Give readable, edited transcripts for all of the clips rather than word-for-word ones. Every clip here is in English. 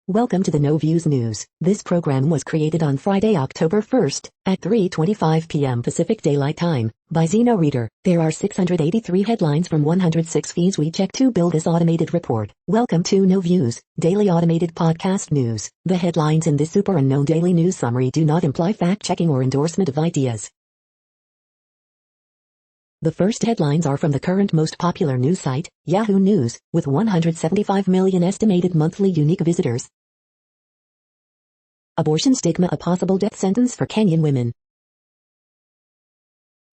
Welcome to the No Views News. This program was created on Friday, October 1st, at 3:25 p.m. Pacific Daylight Time, by Zeno Reader. There are 683 headlines from 106 feeds we check to build this automated report. Welcome to No Views, daily automated podcast news. The headlines in this super unknown daily news summary do not imply fact-checking or endorsement of ideas. The first headlines are from the current most popular news site, Yahoo News, with 175 million estimated monthly unique visitors. Abortion stigma a possible death sentence for Kenyan women.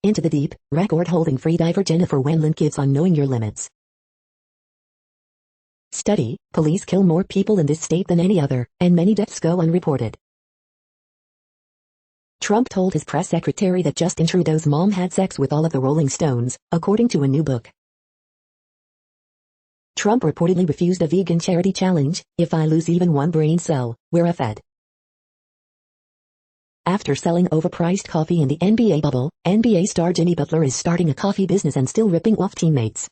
Into the deep, record-holding freediver Jennifer Wendland gives on knowing your limits. Study, police kill more people in this state than any other, and many deaths go unreported. Trump told his press secretary that Justin Trudeau's mom had sex with all of the Rolling Stones, according to a new book. Trump reportedly refused a vegan charity challenge, "If I lose even one brain cell, we're fed." After selling overpriced coffee in the NBA bubble, NBA star Jimmy Butler is starting a coffee business and still ripping off teammates.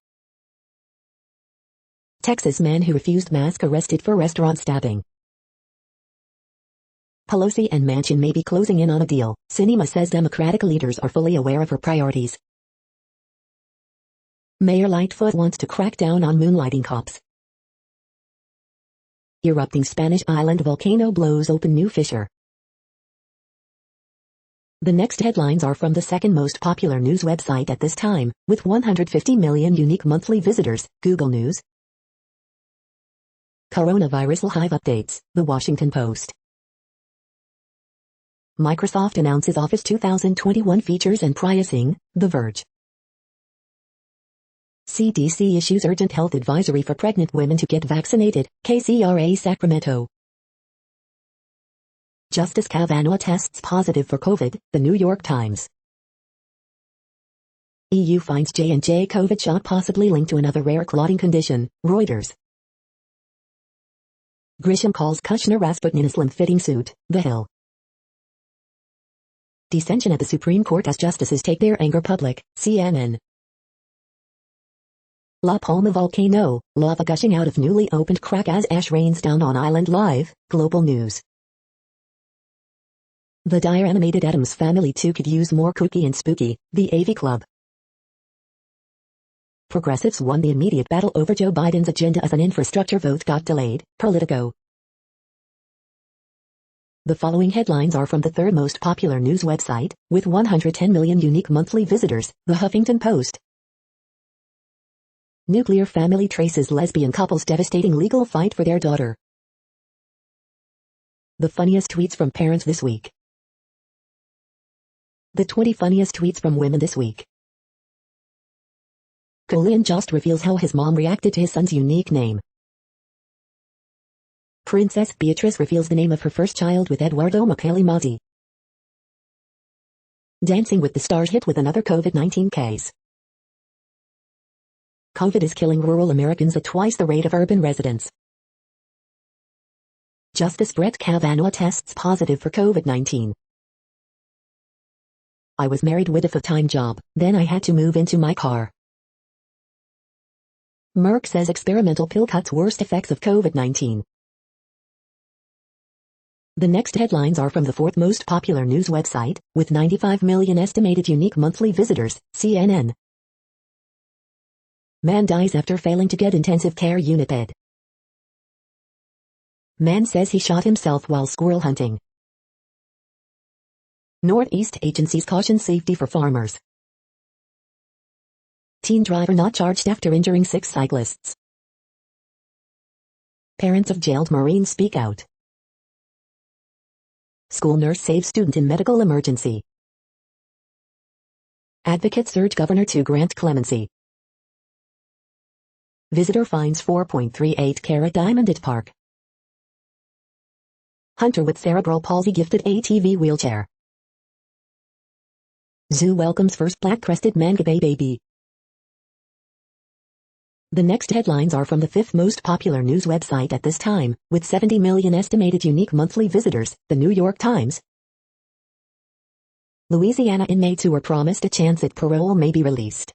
Texas man who refused mask arrested for restaurant stabbing. Pelosi and Manchin may be closing in on a deal. Sinema says Democratic leaders are fully aware of her priorities. Mayor Lightfoot wants to crack down on moonlighting cops. Erupting Spanish island volcano blows open new fissure. The next headlines are from the second most popular news website at this time, with 150 million unique monthly visitors, Google News. Coronavirus live updates, The Washington Post. Microsoft announces Office 2021 features and pricing, The Verge. CDC issues urgent health advisory for pregnant women to get vaccinated, KCRA Sacramento. Justice Kavanaugh tests positive for COVID, The New York Times. EU finds J&J COVID shot possibly linked to another rare clotting condition, Reuters. Grisham calls Kushner Rasputin in a slim-fitting suit, The Hill. Dissension at the Supreme Court as justices take their anger public, CNN. La Palma volcano, lava gushing out of newly opened crack as ash rains down on island live, Global News. The Dyer animated Addams Family 2 could use more kooky and spooky, the AV Club. Progressives won the immediate battle over Joe Biden's agenda as an infrastructure vote got delayed, Politico. The following headlines are from the third most popular news website, with 110 million unique monthly visitors, The Huffington Post. Nuclear family traces lesbian couple's devastating legal fight for their daughter. The funniest tweets from parents this week. The 20 funniest tweets from women this week. Julian Jost reveals how his mom reacted to his son's unique name. Princess Beatrice reveals the name of her first child with Eduardo Michele Mazzi. Dancing with the Stars hit with another COVID-19 case. COVID is killing rural Americans at twice the rate of urban residents. Justice Brett Kavanaugh tests positive for COVID-19. I was married with a full-time job, then I had to move into my car. Merck says experimental pill cuts worst effects of COVID-19. The next headlines are from the fourth most popular news website, with 95 million estimated unique monthly visitors, CNN. Man dies after failing to get intensive care unit bed. Man says he shot himself while squirrel hunting. Northeast agencies caution safety for farmers. Teen driver not charged after injuring 6 cyclists. Parents of jailed Marines speak out. School nurse saves student in medical emergency. Advocates urge governor to grant clemency. Visitor finds 4.38-carat diamond at park. Hunter with cerebral palsy gifted ATV wheelchair. Zoo welcomes first black-crested manga baby. The next headlines are from the fifth most popular news website at this time, with 70 million estimated unique monthly visitors, The New York Times. Louisiana inmates who were promised a chance at parole may be released.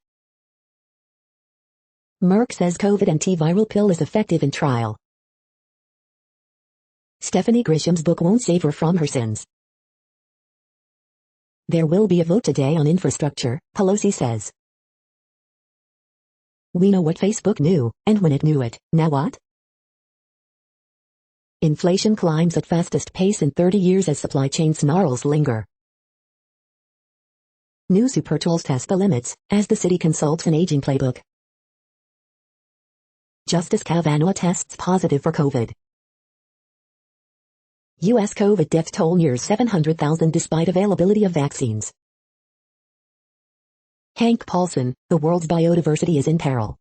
Merck says COVID antiviral pill is effective in trial. Stephanie Grisham's book won't save her from her sins. There will be a vote today on infrastructure, Pelosi says. We know what Facebook knew, and when it knew it, now what? Inflation climbs at fastest pace in 30 years as supply chain snarls linger. New super tools test the limits, as the city consults an aging playbook. Justice Kavanaugh tests positive for COVID. U.S. COVID death toll nears 700,000 despite availability of vaccines. Hank Paulson, the world's biodiversity is in peril.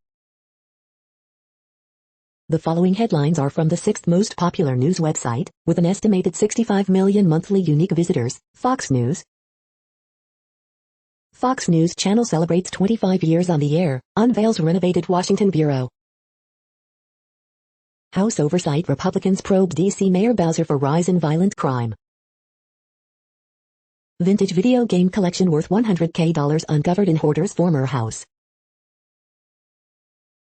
The following headlines are from the sixth most popular news website, with an estimated 65 million monthly unique visitors, Fox News. Fox News Channel celebrates 25 years on the air, unveils renovated Washington bureau. House Oversight Republicans probe D.C. Mayor Bowser for rise in violent crime. Vintage video game collection worth $100K uncovered in hoarder's former house.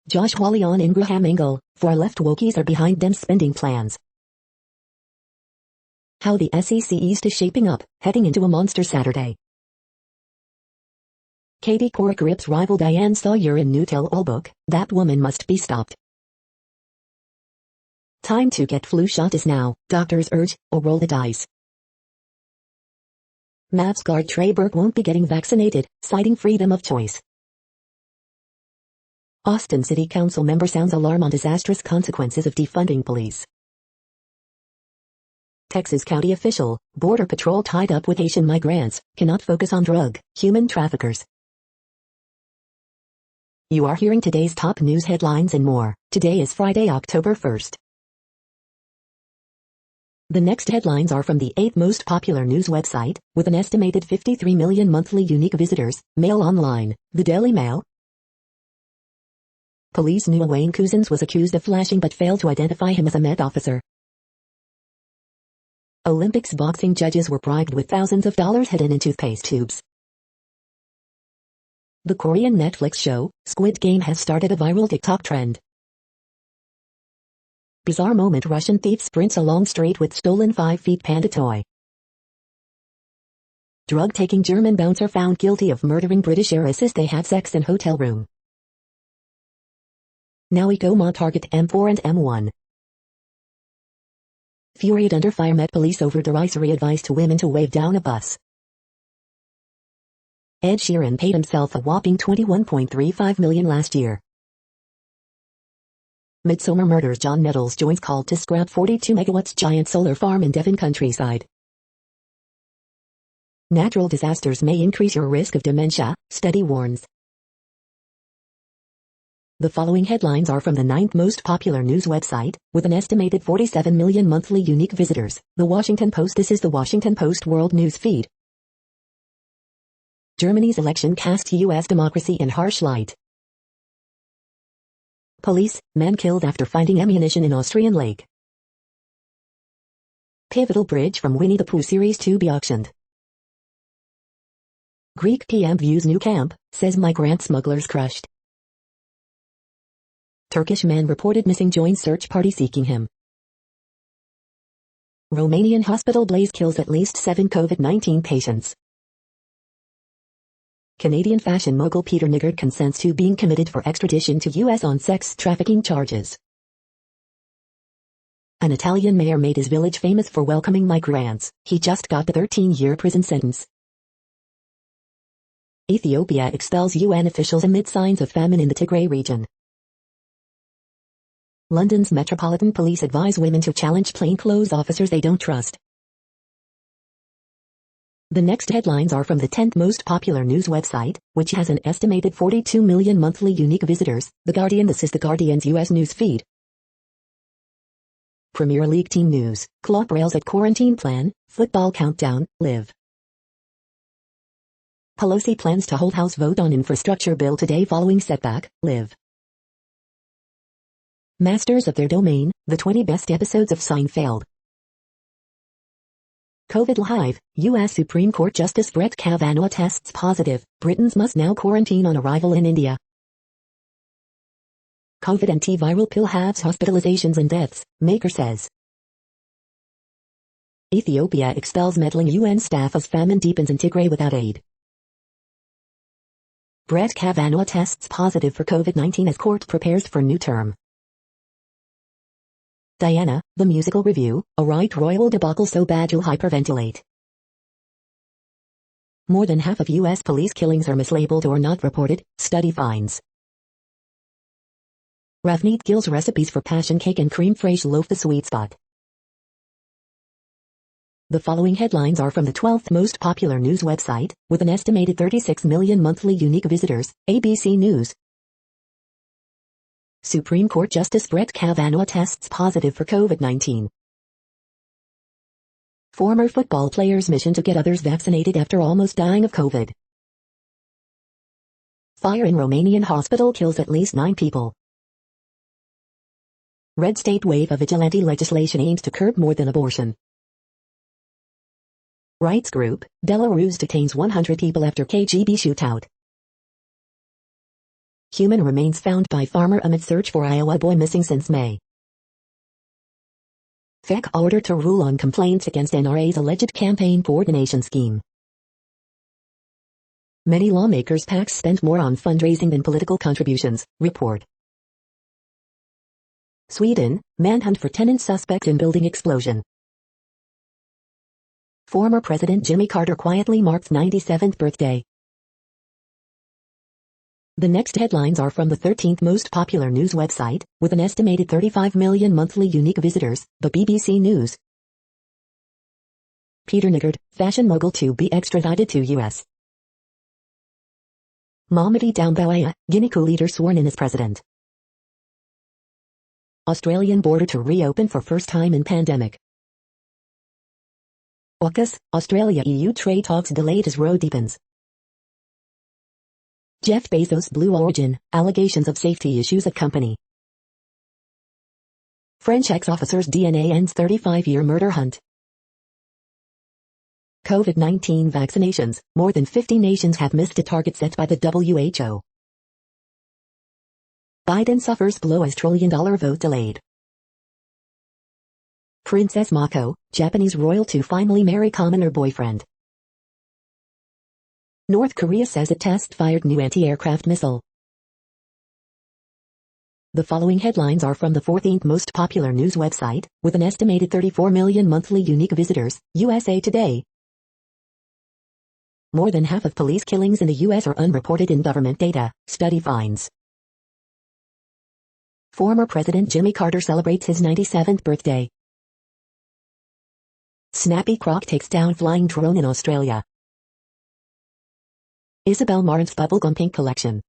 Josh Hawley on Ingraham angle, far left wokies are behind Dems spending plans. How the SEC East is shaping up, heading into a monster Saturday. Katie Couric rips rival Diane Sawyer in new tell-all book, That Woman Must Be Stopped. Time to get flu shot is now, doctors urge, or roll the dice. Mavs guard Trey Burke won't be getting vaccinated, citing freedom of choice. Austin City Council member sounds alarm on disastrous consequences of defunding police. Texas county official, Border Patrol tied up with Haitian migrants, cannot focus on human traffickers. You are hearing today's top news headlines and more. Today is Friday, October 1st. The next headlines are from the 8th most popular news website, with an estimated 53 million monthly unique visitors, Mail Online, the Daily Mail. Police knew Wayne Couzens was accused of flashing but failed to identify him as a Met officer. Olympics boxing judges were bribed with thousands of dollars hidden in toothpaste tubes. The Korean Netflix show, Squid Game has started a viral TikTok trend. Bizarre moment, Russian thief sprints along street with stolen 5-feet panda toy. Drug-taking German bouncer found guilty of murdering British heiress as they had sex in hotel room. Now Ecoma target M4 and M1. Furious under fire Met police over derisory advice to women to wave down a bus. Ed Sheeran paid himself a whopping $21.35 million last year. Midsomer murders John Nettles joins call to scrap 42 megawatts giant solar farm in Devon countryside. Natural disasters may increase your risk of dementia, study warns. The following headlines are from the 9th most popular news website, with an estimated 47 million monthly unique visitors, The Washington Post. This is the Washington Post World News Feed. Germany's election casts U.S. democracy in harsh light. Police, man killed after finding ammunition in Austrian lake. Pivotal bridge from Winnie the Pooh Series to be auctioned. Greek PM views new camp, says migrant smugglers crushed. Turkish man reported missing joins search party seeking him. Romanian hospital blaze kills at least 7 COVID-19 patients. Canadian fashion mogul Peter Niggard consents to being committed for extradition to U.S. on sex trafficking charges. An Italian mayor made his village famous for welcoming migrants. He just got a 13-year prison sentence. Ethiopia expels UN officials amid signs of famine in the Tigray region. London's Metropolitan Police advise women to challenge plainclothes officers they don't trust. The next headlines are from the 10th most popular news website, which has an estimated 42 million monthly unique visitors, The Guardian. This is The Guardian's U.S. news feed. Premier League team news, Klopp rails at quarantine plan, football countdown, live. Pelosi plans to hold House vote on infrastructure bill today following setback, live. Masters of their domain, the 20 best episodes of Seinfeld. COVID live, U.S. Supreme Court Justice Brett Kavanaugh tests positive, Britons must now quarantine on arrival in India. COVID antiviral pill halves hospitalizations and deaths, maker says. Ethiopia expels meddling UN staff as famine deepens in Tigray without aid. Brett Kavanaugh tests positive for COVID-19 as court prepares for new term. Diana, the musical review, a right royal debacle so bad you'll hyperventilate. More than half of U.S. police killings are mislabeled or not reported, study finds. Ravneet Gill's recipes for passion cake and cream fraiche loaf the sweet spot. The following headlines are from the 12th most popular news website, with an estimated 36 million monthly unique visitors, ABC News. Supreme Court Justice Brett Kavanaugh tests positive for COVID-19. Former football player's mission to get others vaccinated after almost dying of COVID. Fire in Romanian hospital kills at least 9 people. Red state wave of vigilante legislation aims to curb more than abortion. Rights group, Belarus detains 100 people after KGB shootout. Human remains found by farmer amid search for Iowa boy missing since May. FEC order to rule on complaints against NRA's alleged campaign coordination scheme. Many lawmakers' PACs spent more on fundraising than political contributions, report. Sweden, manhunt for tenant suspect in building explosion. Former President Jimmy Carter quietly marks 97th birthday. The next headlines are from the 13th most popular news website, with an estimated 35 million monthly unique visitors, the BBC News. Peter Niggard, fashion mogul to be extradited to U.S. Mamadi Doumbouya, Guinea coup leader sworn in as president. Australian border to reopen for first time in pandemic. AUKUS, Australia-EU trade talks delayed as row deepens. Jeff Bezos' Blue Origin, allegations of safety issues at company. French ex-officer's DNA ends 35-year murder hunt. COVID-19 vaccinations, more than 50 nations have missed a target set by the WHO. Biden suffers blow as $1 trillion vote delayed. Princess Mako, Japanese royal to finally marry commoner boyfriend. North Korea says it test-fired new anti-aircraft missile. The following headlines are from the 14th most popular news website, with an estimated 34 million monthly unique visitors, USA Today. More than half of police killings in the U.S. are unreported in government data, study finds. Former President Jimmy Carter celebrates his 97th birthday. Snappy Croc takes down flying drone in Australia. Isabel Marant's bubblegum pink collection.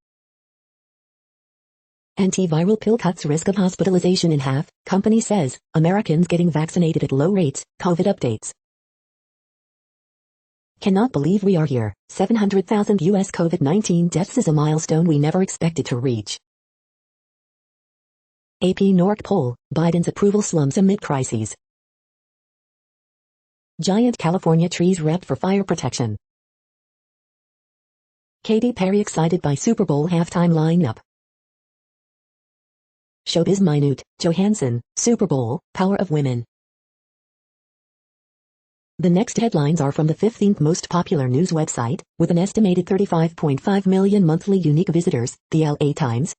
Antiviral pill cuts risk of hospitalization in half, company says. Americans getting vaccinated at low rates, COVID updates. Cannot believe we are here. 700,000 U.S. COVID-19 deaths is a milestone we never expected to reach. AP NORC poll, Biden's approval slumps amid crises. Giant California trees wrapped for fire protection. Katy Perry excited by Super Bowl halftime lineup. Showbiz minute, Johansson, Super Bowl, power of women. The next headlines are from the 15th most popular news website, with an estimated 35.5 million monthly unique visitors, the LA Times.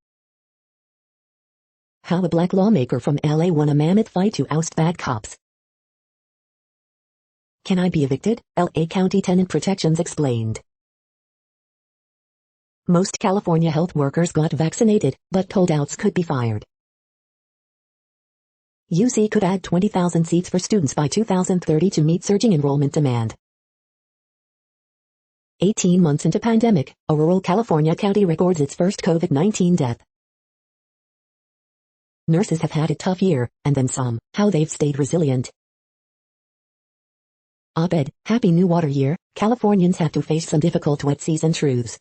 How a black lawmaker from LA won a mammoth fight to oust bad cops. Can I be evicted? LA County Tenant Protections explained. Most California health workers got vaccinated, but holdouts could be fired. UC could add 20,000 seats for students by 2030 to meet surging enrollment demand. 18 months into pandemic, a rural California county records its first COVID-19 death. Nurses have had a tough year, and then some. How they've stayed resilient. Op-ed, Happy New Water Year, Californians have to face some difficult wet season truths.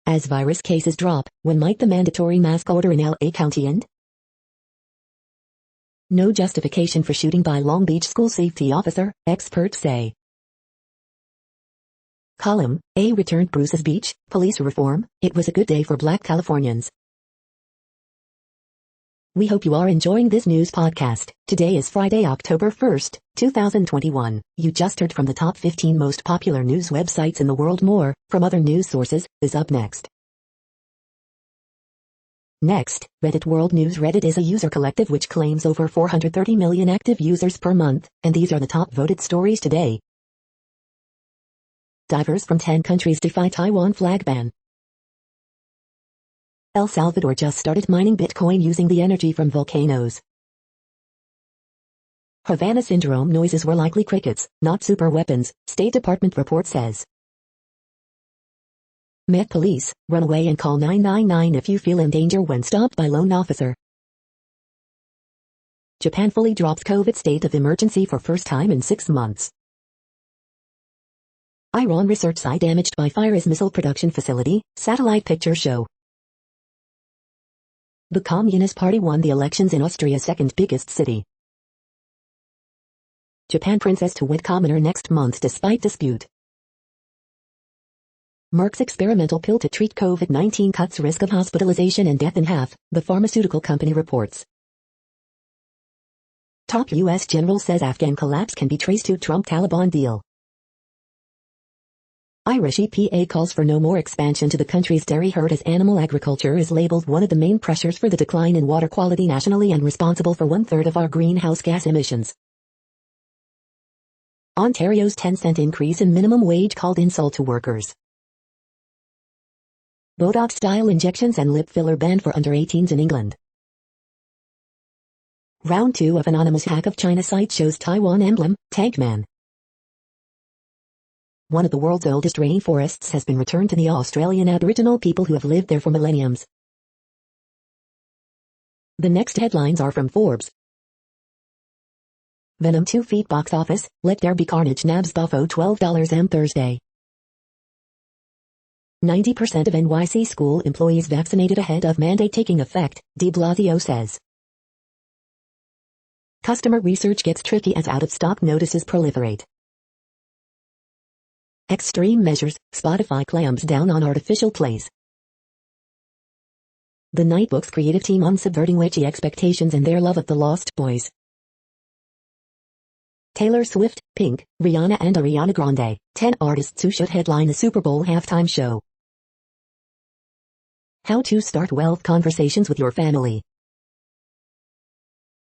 As virus cases drop, when might the mandatory mask order in LA County end? No justification for shooting by Long Beach school safety officer, experts say. Column, A returned Bruce's Beach, police reform, it was a good day for black Californians. We hope you are enjoying this news podcast. Today is Friday, October 1st, 2021. You just heard from the top 15 most popular news websites in the world. More from other news sources is up next. Next, Reddit World News. Reddit is a user collective which claims over 430 million active users per month, and these are the top voted stories today. Divers from 10 countries defy Taiwan flag ban. El Salvador just started mining Bitcoin using the energy from volcanoes. Havana syndrome noises were likely crickets, not super weapons, State Department report says. Met police, run away and call 999 if you feel in danger when stopped by lone officer. Japan fully drops COVID state of emergency for first time in 6 months. Iran research site damaged by fire as missile production facility, satellite pictures show. The Communist Party won the elections in Austria's second biggest city. Japan princess to wed commoner next month despite dispute. Merck's experimental pill to treat COVID-19 cuts risk of hospitalization and death in half, the pharmaceutical company reports. Top U.S. general says Afghan collapse can be traced to Trump-Taliban deal. Irish EPA calls for no more expansion to the country's dairy herd as animal agriculture is labeled one of the main pressures for the decline in water quality nationally and responsible for 1/3 of our greenhouse gas emissions. Ontario's 10-cent increase in minimum wage called insult to workers. Botox-style injections and lip filler banned for under 18s in England. Round 2 of anonymous hack of China site shows Taiwan emblem, Tank Man. One of the world's oldest rainforests has been returned to the Australian Aboriginal people who have lived there for millenniums. The next headlines are from Forbes. Venom 2 feet box office, Let There Be Carnage nabs Buffo $12 Thursday. 90% of NYC school employees vaccinated ahead of mandate taking effect, de Blasio says. Customer research gets tricky as out-of-stock notices proliferate. Extreme measures, Spotify clamps down on artificial plays. The Nightbook's creative team on subverting witchy expectations and their love of the Lost Boys. Taylor Swift, Pink, Rihanna and Ariana Grande, 10 artists who should headline the Super Bowl halftime show. How to start wealth conversations with your family.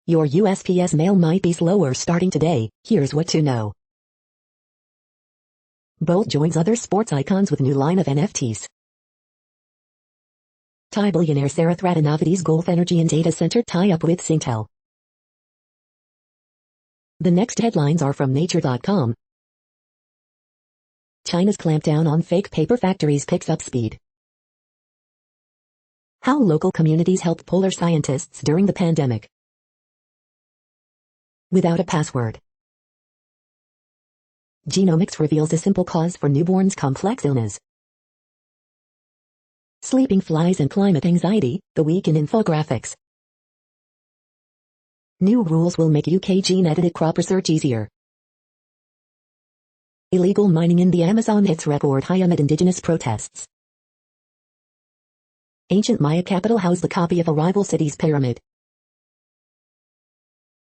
Your USPS mail might be slower starting today, here's what to know. Bolt joins other sports icons with new line of NFTs. Thai billionaire Sarah Thradanavity's Gulf Energy and Data Center tie-up with Singtel. The next headlines are from Nature.com. China's clampdown on fake paper factories picks up speed. How local communities help polar scientists during the pandemic. Without a password. Genomics reveals a simple cause for newborns' complex illness. Sleeping flies and climate anxiety, the week in infographics. New rules will make UK gene-edited crop research easier. Illegal mining in the Amazon hits record high amid indigenous protests. Ancient Maya capital housed the copy of a rival city's pyramid.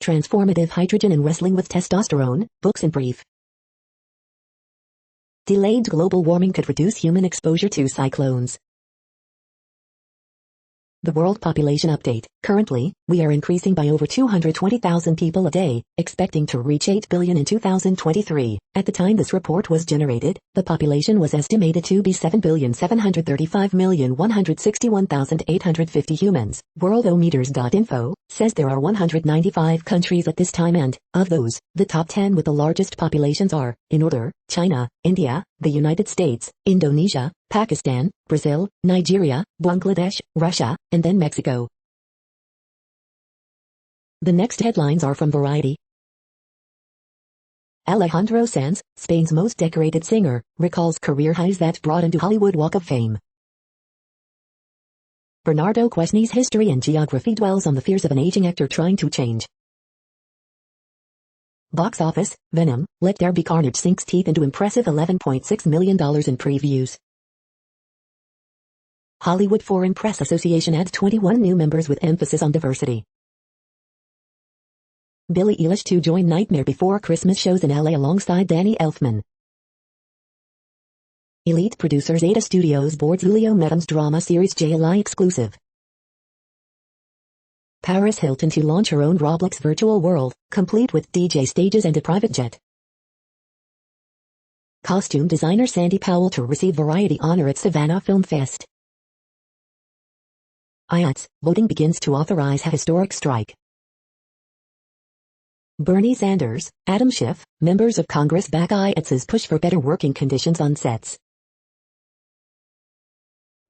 Transformative hydrogen and wrestling with testosterone, books in brief. Delayed global warming could reduce human exposure to cyclones. The World Population Update. Currently, we are increasing by over 220,000 people a day, expecting to reach 8 billion in 2023. At the time this report was generated, the population was estimated to be 7,735,161,850 humans. Worldometers.info says there are 195 countries at this time and, of those, the top 10 with the largest populations are, in order, China, India, the United States, Indonesia, Pakistan, Brazil, Nigeria, Bangladesh, Russia, and then Mexico. The next headlines are from Variety. Alejandro Sanz, Spain's most decorated singer, recalls career highs that brought him to Hollywood Walk of Fame. Bernardo Quesney's history and geography dwells on the fears of an aging actor trying to change. Box office, Venom, Let There Be Carnage sinks teeth into impressive $11.6 million in previews. Hollywood Foreign Press Association adds 21 new members with emphasis on diversity. Billie Eilish to join Nightmare Before Christmas shows in LA alongside Danny Elfman. Elite producers Ada Studios boards Julio Medem's drama series JLI exclusive. Paris Hilton to launch her own Roblox virtual world, complete with DJ stages and a private jet. Costume designer Sandy Powell to receive Variety honor at Savannah Film Fest. IATS, voting begins to authorize a historic strike. Bernie Sanders, Adam Schiff, members of Congress back IATS's push for better working conditions on sets.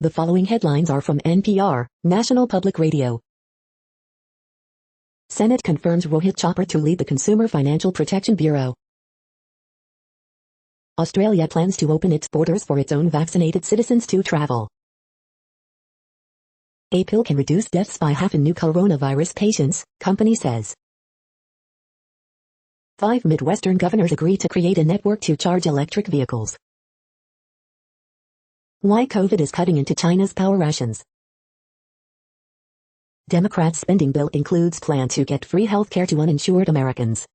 The following headlines are from NPR, National Public Radio. Senate confirms Rohit Chopra to lead the Consumer Financial Protection Bureau. Australia plans to open its borders for its own vaccinated citizens to travel. A pill can reduce deaths by half in new coronavirus patients, company says. 5 Midwestern governors agree to create a network to charge electric vehicles. Why COVID is cutting into China's power rations. Democrats' spending bill includes plan to get free health care to uninsured Americans.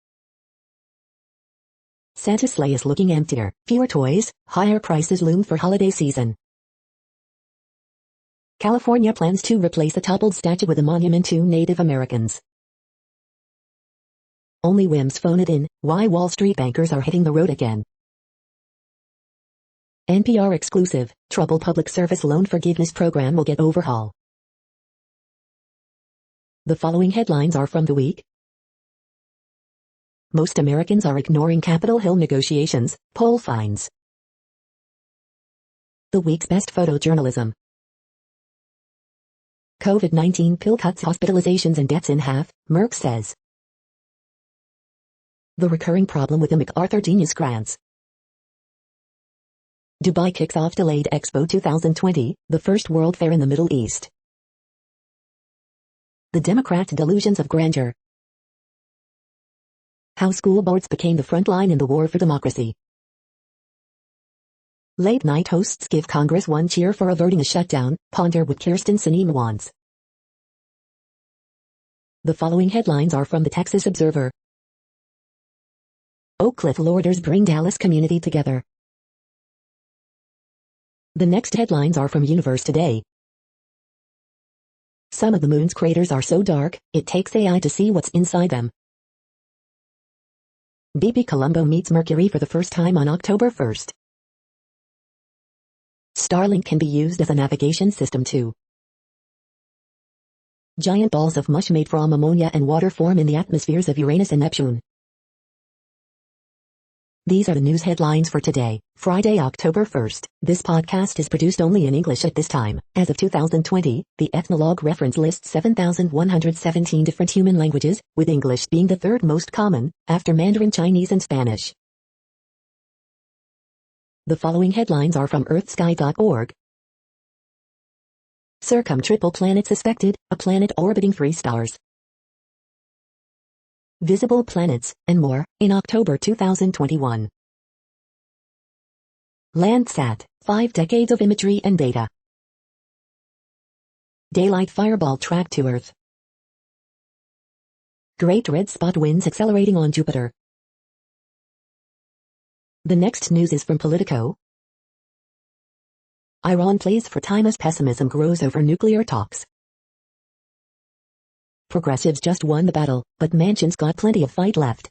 Santa's sleigh is looking emptier, fewer toys, higher prices loom for holiday season. California plans to replace a toppled statue with a monument to Native Americans. Only whims phone it in, why Wall Street bankers are hitting the road again. NPR exclusive, troubled public service loan forgiveness program will get overhaul. The following headlines are from The Week. Most Americans are ignoring Capitol Hill negotiations, poll finds. The Week's best photojournalism. COVID-19 pill cuts hospitalizations and deaths in half, Merck says. The recurring problem with the MacArthur Genius Grants. Dubai kicks off delayed Expo 2020, the first World Fair in the Middle East. The Democrats' delusions of grandeur. How school boards became the front line in the war for democracy. Late-night hosts give Congress one cheer for averting a shutdown, ponder what Kirsten Sinema wants. The following headlines are from the Texas Observer. Oak Cliff Lorders bring Dallas community together. The next headlines are from Universe Today. Some of the moon's craters are so dark, it takes AI to see what's inside them. BP Colombo meets Mercury for the first time on October 1st. Starlink can be used as a navigation system too. Giant balls of mush made from ammonia and water form in the atmospheres of Uranus and Neptune. These are the news headlines for today, Friday, October 1st. This podcast is produced only in English at this time. As of 2020, the Ethnologue reference lists 7,117 different human languages, with English being the third most common, after Mandarin Chinese and Spanish. The following headlines are from earthsky.org. Circum-triple planet suspected, a planet orbiting 3 stars. Visible planets, and more, in October 2021. Landsat, 5 decades of imagery and data. Daylight fireball track to Earth. Great red spot winds accelerating on Jupiter. The next news is from Politico. Iran plays for time as pessimism grows over nuclear talks. Progressives just won the battle, but Manchin's got plenty of fight left.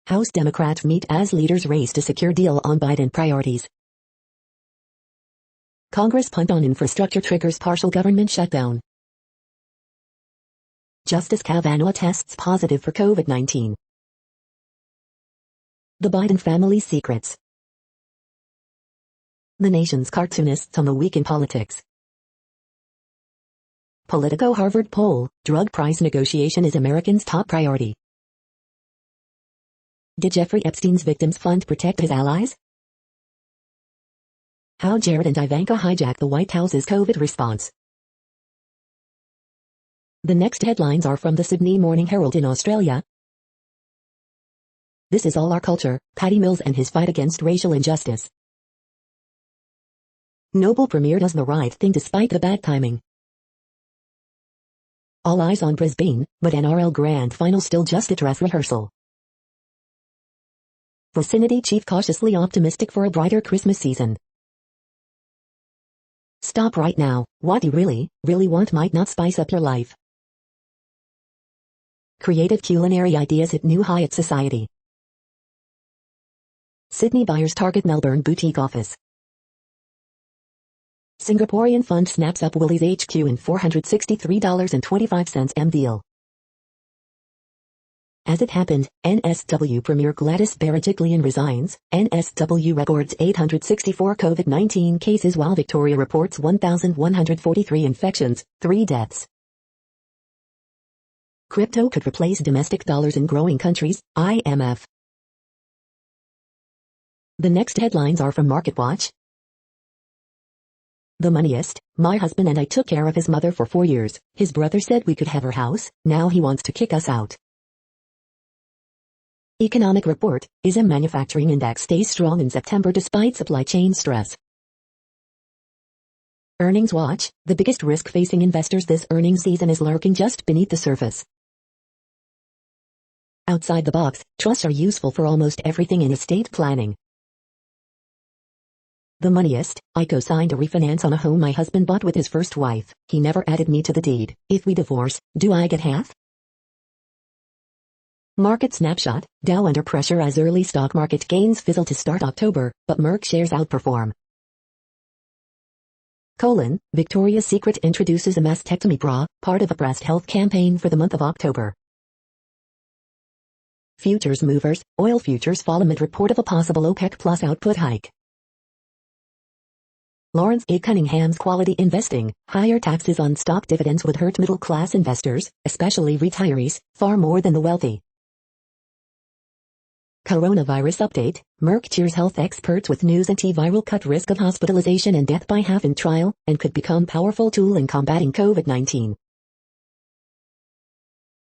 House Democrats meet as leaders race to secure deal on Biden priorities. Congress punt on infrastructure triggers partial government shutdown. Justice Kavanaugh tests positive for COVID-19. The Biden family's secrets. The nation's cartoonists on the week in politics. Politico Harvard poll, drug price negotiation is Americans' top priority. Did Jeffrey Epstein's victims fund protect his allies? How Jared and Ivanka hijacked the White House's COVID response. The next headlines are from the Sydney Morning Herald in Australia. This is all our culture, Paddy Mills and his fight against racial injustice. Noble Premier does the right thing despite the bad timing. All eyes on Brisbane, but NRL Grand Final still just a dress rehearsal. Vicinity Chief cautiously optimistic for a brighter Christmas season. Stop right now, what you really want might not spice up your life. Creative culinary ideas hit new high at Society. Sydney buyers target Melbourne boutique office. Singaporean fund snaps up Woolies HQ in $463.25 deal. As it happened, NSW Premier Gladys Berejiklian resigns. NSW records 864 COVID-19 cases while Victoria reports 1,143 infections, 3 deaths. Crypto could replace domestic dollars in growing countries, IMF. The next headlines are from MarketWatch. The Moneyest, my husband and I took care of his mother for 4 years. His brother said we could have her house, now he wants to kick us out. Economic report, ISM manufacturing index stays strong in September despite supply chain stress. Earnings watch, the biggest risk facing investors this earnings season is lurking just beneath the surface. Outside the box, trusts are useful for almost everything in estate planning. The Moneyest, I co-signed a refinance on a home my husband bought with his first wife. He never added me to the deed. If we divorce, do I get half? Market snapshot, Dow under pressure as early stock market gains fizzle to start October, but Merck shares outperform. Victoria's Secret introduces a mastectomy bra, part of a breast health campaign for the month of October. Futures movers, oil futures fall amid report of a possible OPEC plus output hike. Lawrence A. Cunningham's quality investing, higher taxes on stock dividends would hurt middle-class investors, especially retirees, far more than the wealthy. Coronavirus update, Merck cheers health experts with news antiviral cut risk of hospitalization and death by half in trial, and could become powerful tool in combating COVID-19.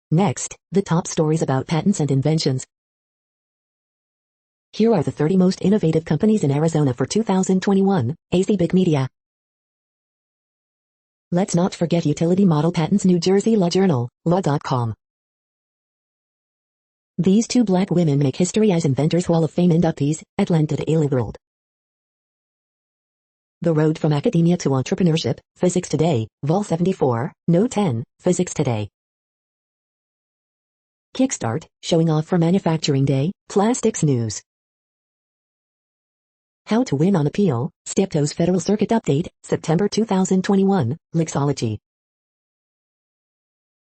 Next, the top stories about patents and inventions. Here are the 30 most innovative companies in Arizona for 2021, AC Big Media. Let's not forget utility model patents. New Jersey Law Journal, law.com. These 2 black women make history as Inventors Hall of Fame inductees, Atlanta Daily World. The road from academia to entrepreneurship, Physics Today, Vol 74, No 10, Physics Today. Kickstart, showing off for Manufacturing Day, Plastics News. How to win on appeal, Steptoe's Federal Circuit Update, September 2021, Lexology.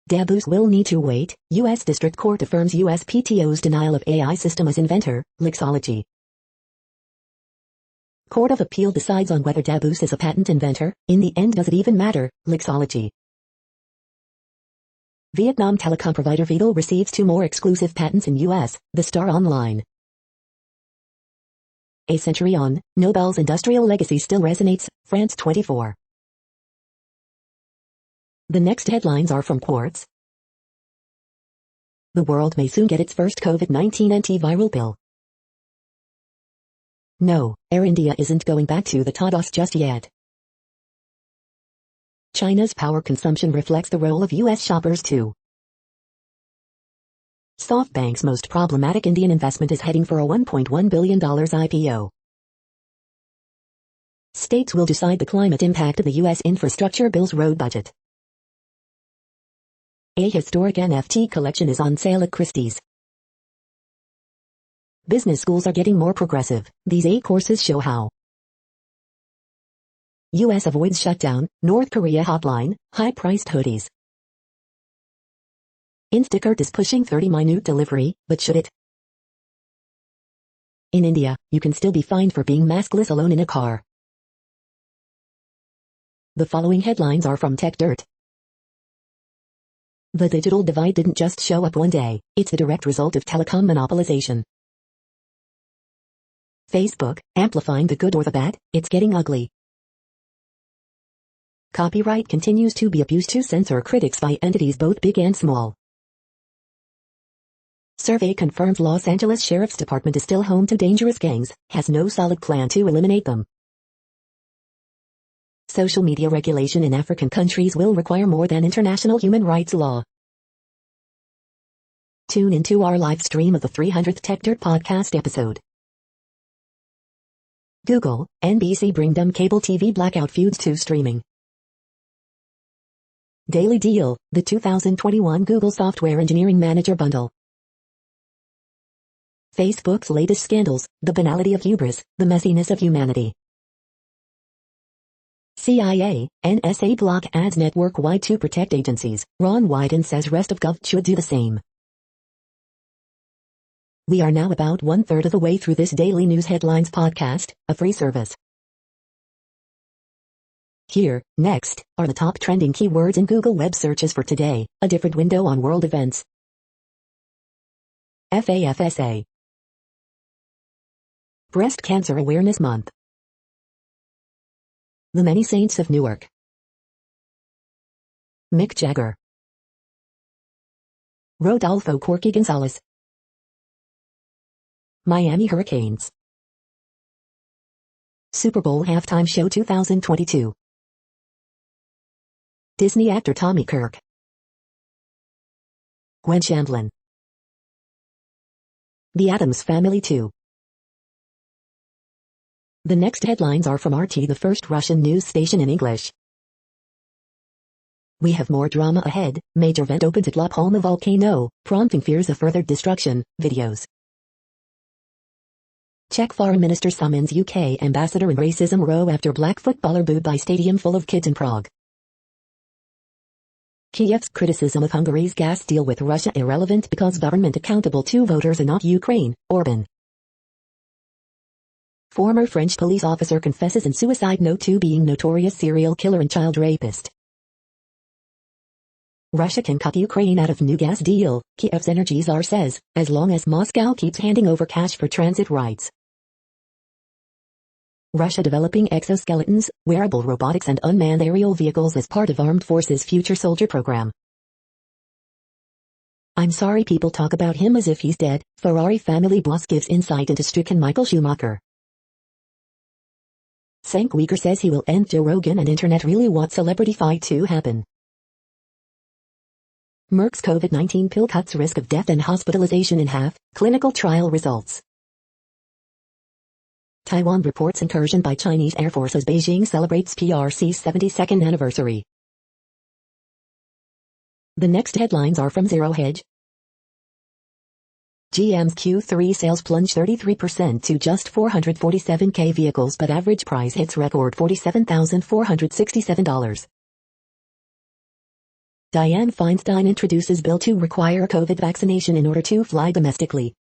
Dabus will need to wait, U.S. District Court affirms USPTO's denial of AI system as inventor, Lexology. Court of Appeal decides on whether Dabus is a patent inventor, in the end does it even matter, Lexology. Vietnam telecom provider Vital receives 2 more exclusive patents in U.S., The Star Online. A century on, Nobel's industrial legacy still resonates, France 24. The next headlines are from Quartz. The world may soon get its first COVID-19 antiviral pill. No, Air India isn't going back to the TODOS just yet. China's power consumption reflects the role of U.S. shoppers too. SoftBank's most problematic Indian investment is heading for a $1.1 billion IPO. States will decide the climate impact of the U.S. infrastructure bill's road budget. A historic NFT collection is on sale at Christie's. Business schools are getting more progressive. These 8 courses show how. U.S. avoids shutdown, North Korea hotline, high-priced hoodies. Instacart is pushing 30-minute delivery, but should it? In India, you can still be fined for being maskless alone in a car. The following headlines are from Tech Dirt. The digital divide didn't just show up one day, it's the direct result of telecom monopolization. Facebook, amplifying the good or the bad, it's getting ugly. Copyright continues to be abused to censor critics by entities both big and small. Survey confirms Los Angeles Sheriff's Department is still home to dangerous gangs, has no solid plan to eliminate them. Social media regulation in African countries will require more than international human rights law. Tune into our live stream of the 300th Tech Dirt podcast episode. Google, NBC bring dumb cable TV blackout feuds to streaming. Daily Deal, the 2021 Google Software Engineering Manager Bundle. Facebook's latest scandals, the banality of hubris, the messiness of humanity. CIA, NSA block ads network-wide to protect agencies. Ron Wyden says rest of Gov should do the same. We are now about 1/3 of the way through this daily news headlines podcast, a free service. Here, next, are the top trending keywords in Google web searches for today, a different window on world events. FAFSA. Breast Cancer Awareness Month. The Many Saints of Newark. Mick Jagger. Rodolfo Corky Gonzalez. Miami Hurricanes. Super Bowl Halftime Show 2022. Disney actor Tommy Kirk. Gwen Shandlin. The Addams Family 2. The next headlines are from RT, the first Russian news station in English. We have more drama ahead. Major vent opens at La Palma volcano, prompting fears of further destruction. Videos. Czech Foreign Minister summons UK ambassador in racism row after black footballer booed by stadium full of kids in Prague. Kiev's criticism of Hungary's gas deal with Russia irrelevant because government accountable to voters and not Ukraine. Orban. Former French police officer confesses in suicide note to being notorious serial killer and child rapist. Russia can cut Ukraine out of new gas deal, Kiev's energy czar says, as long as Moscow keeps handing over cash for transit rights. Russia developing exoskeletons, wearable robotics and unmanned aerial vehicles as part of Armed Forces Future Soldier program. I'm sorry people talk about him as if he's dead. Ferrari family boss gives insight into stricken Michael Schumacher. Cenk Uygur says he will end Joe Rogan and internet really want celebrity fight to happen. Merck's COVID-19 pill cuts risk of death and hospitalization in half. Clinical trial results. Taiwan reports incursion by Chinese Air Force as Beijing celebrates PRC's 72nd anniversary. The next headlines are from Zero Hedge. GM's Q3 sales plunge 33% to just 447K vehicles, but average price hits record $47,467. Dianne Feinstein introduces bill to require COVID vaccination in order to fly domestically.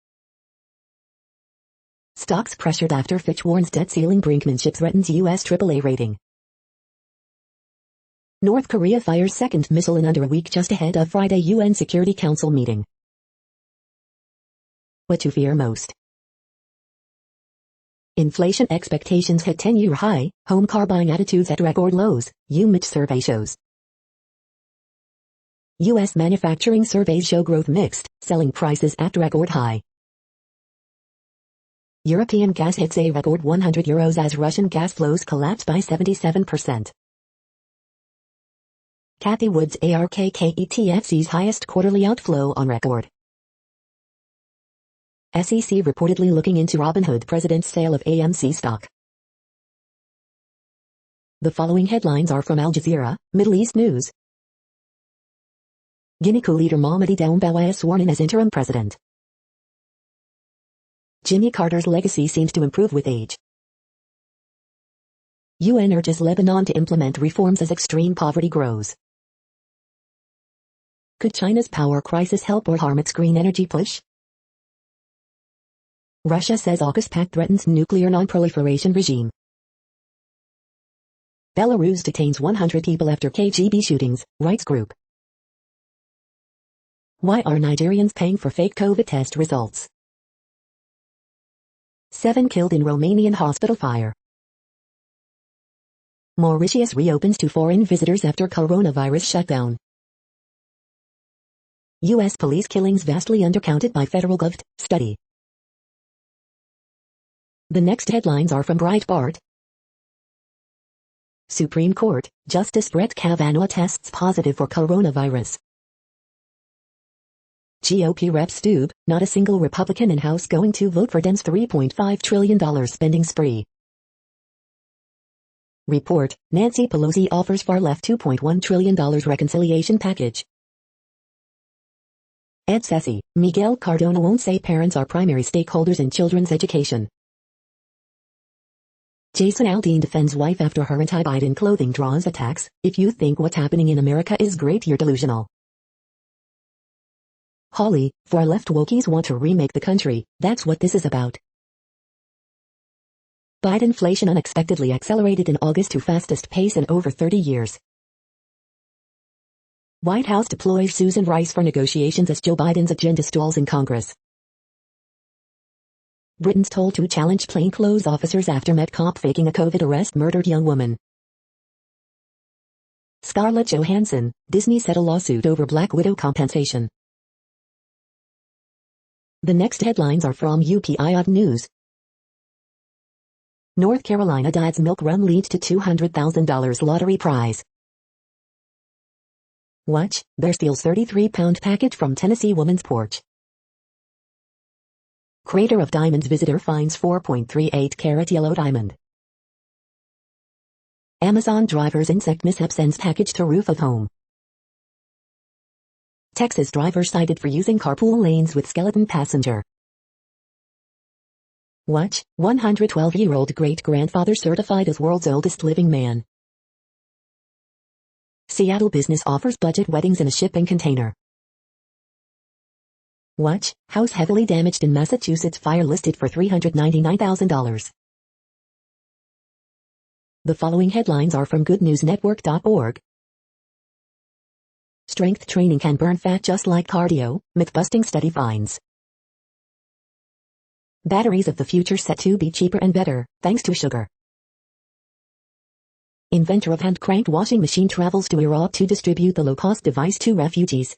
Stocks pressured after Fitch warns debt ceiling brinkmanship threatens U.S. AAA rating. North Korea fires second missile in under a week just ahead of Friday UN Security Council meeting. What to fear most. Inflation expectations hit 10-year high, home car buying attitudes at record lows, UMich survey shows. U.S. manufacturing surveys show growth mixed, selling prices at record high. European gas hits a record €100 as Russian gas flows collapse by 77%. Cathie Wood's ARKK ETF sees highest quarterly outflow on record. SEC reportedly looking into Robinhood president's sale of AMC stock. The following headlines are from Al Jazeera, Middle East News. Guinea coup leader Mamadi Doumbouya sworn in as interim president. Jimmy Carter's legacy seems to improve with age. UN urges Lebanon to implement reforms as extreme poverty grows. Could China's power crisis help or harm its green energy push? Russia says AUKUS pact threatens nuclear non-proliferation regime. Belarus detains 100 people after KGB shootings, rights group. Why are Nigerians paying for fake COVID test results? 7 killed in Romanian hospital fire. Mauritius reopens to foreign visitors after coronavirus shutdown. U.S. police killings vastly undercounted by federal govt. Study. The next headlines are from Breitbart. Supreme Court, Justice Brett Kavanaugh tests positive for coronavirus. GOP Rep Stube, not a single Republican in House going to vote for Dems' $3.5 trillion spending spree. Report, Nancy Pelosi offers far-left $2.1 trillion reconciliation package. Ed Sessi, Miguel Cardona won't say parents are primary stakeholders in children's education. Jason Aldean defends wife after her anti-Biden clothing draws attacks. If you think what's happening in America is great, you're delusional. Holly, far-left wokies want to remake the country. That's what this is about. Bidenflation unexpectedly accelerated in August to fastest pace in over 30 years. White House deploys Susan Rice for negotiations as Joe Biden's agenda stalls in Congress. Britain's told to challenge plainclothes officers after Met cop faking a COVID arrest murdered young woman. Scarlett Johansson, Disney settle lawsuit over Black Widow compensation. The next headlines are from UPI News. North Carolina dad's milk run leads to $200,000 lottery prize. Watch, bear steals 33-pound package from Tennessee woman's porch. Crater of Diamonds visitor finds 4.38-carat yellow diamond. Amazon driver's insect mishap sends package to roof of home. Texas driver cited for using carpool lanes with skeleton passenger. Watch, 112-year-old great-grandfather certified as world's oldest living man. Seattle business offers budget weddings in a shipping container. Watch, house heavily damaged in Massachusetts fire listed for $399,000. The following headlines are from goodnewsnetwork.org. Strength training can burn fat just like cardio, myth-busting study finds. Batteries of the future set to be cheaper and better, thanks to sugar. Inventor of hand-cranked washing machine travels to Iraq to distribute the low-cost device to refugees.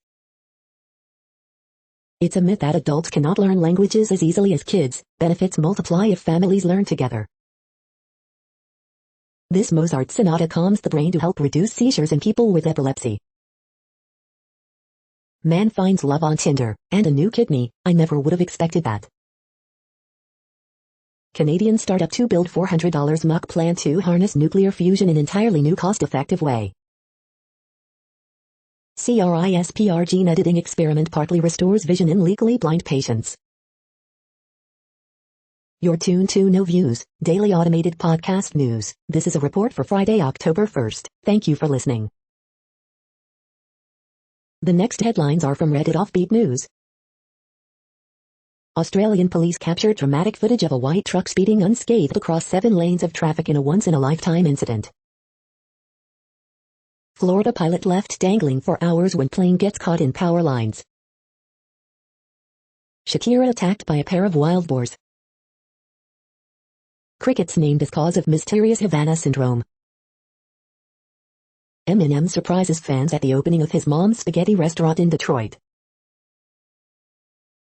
It's a myth that adults cannot learn languages as easily as kids. Benefits multiply if families learn together. This Mozart sonata calms the brain to help reduce seizures in people with epilepsy. Man finds love on Tinder, and a new kidney. I never would have expected that. Canadian startup to build $400 Mach plan to harness nuclear fusion in entirely new cost-effective way. CRISPR gene editing experiment partly restores vision in legally blind patients. You're tuned to No Views, daily automated podcast news. This is a report for Friday, October 1st. Thank you for listening. The next headlines are from Reddit Offbeat News. Australian police captured dramatic footage of a white truck speeding unscathed across 7 lanes of traffic in a once-in-a-lifetime incident. Florida pilot left dangling for hours when plane gets caught in power lines. Shakira attacked by a pair of wild boars. Crickets named as cause of mysterious Havana syndrome. Eminem surprises fans at the opening of his mom's spaghetti restaurant in Detroit.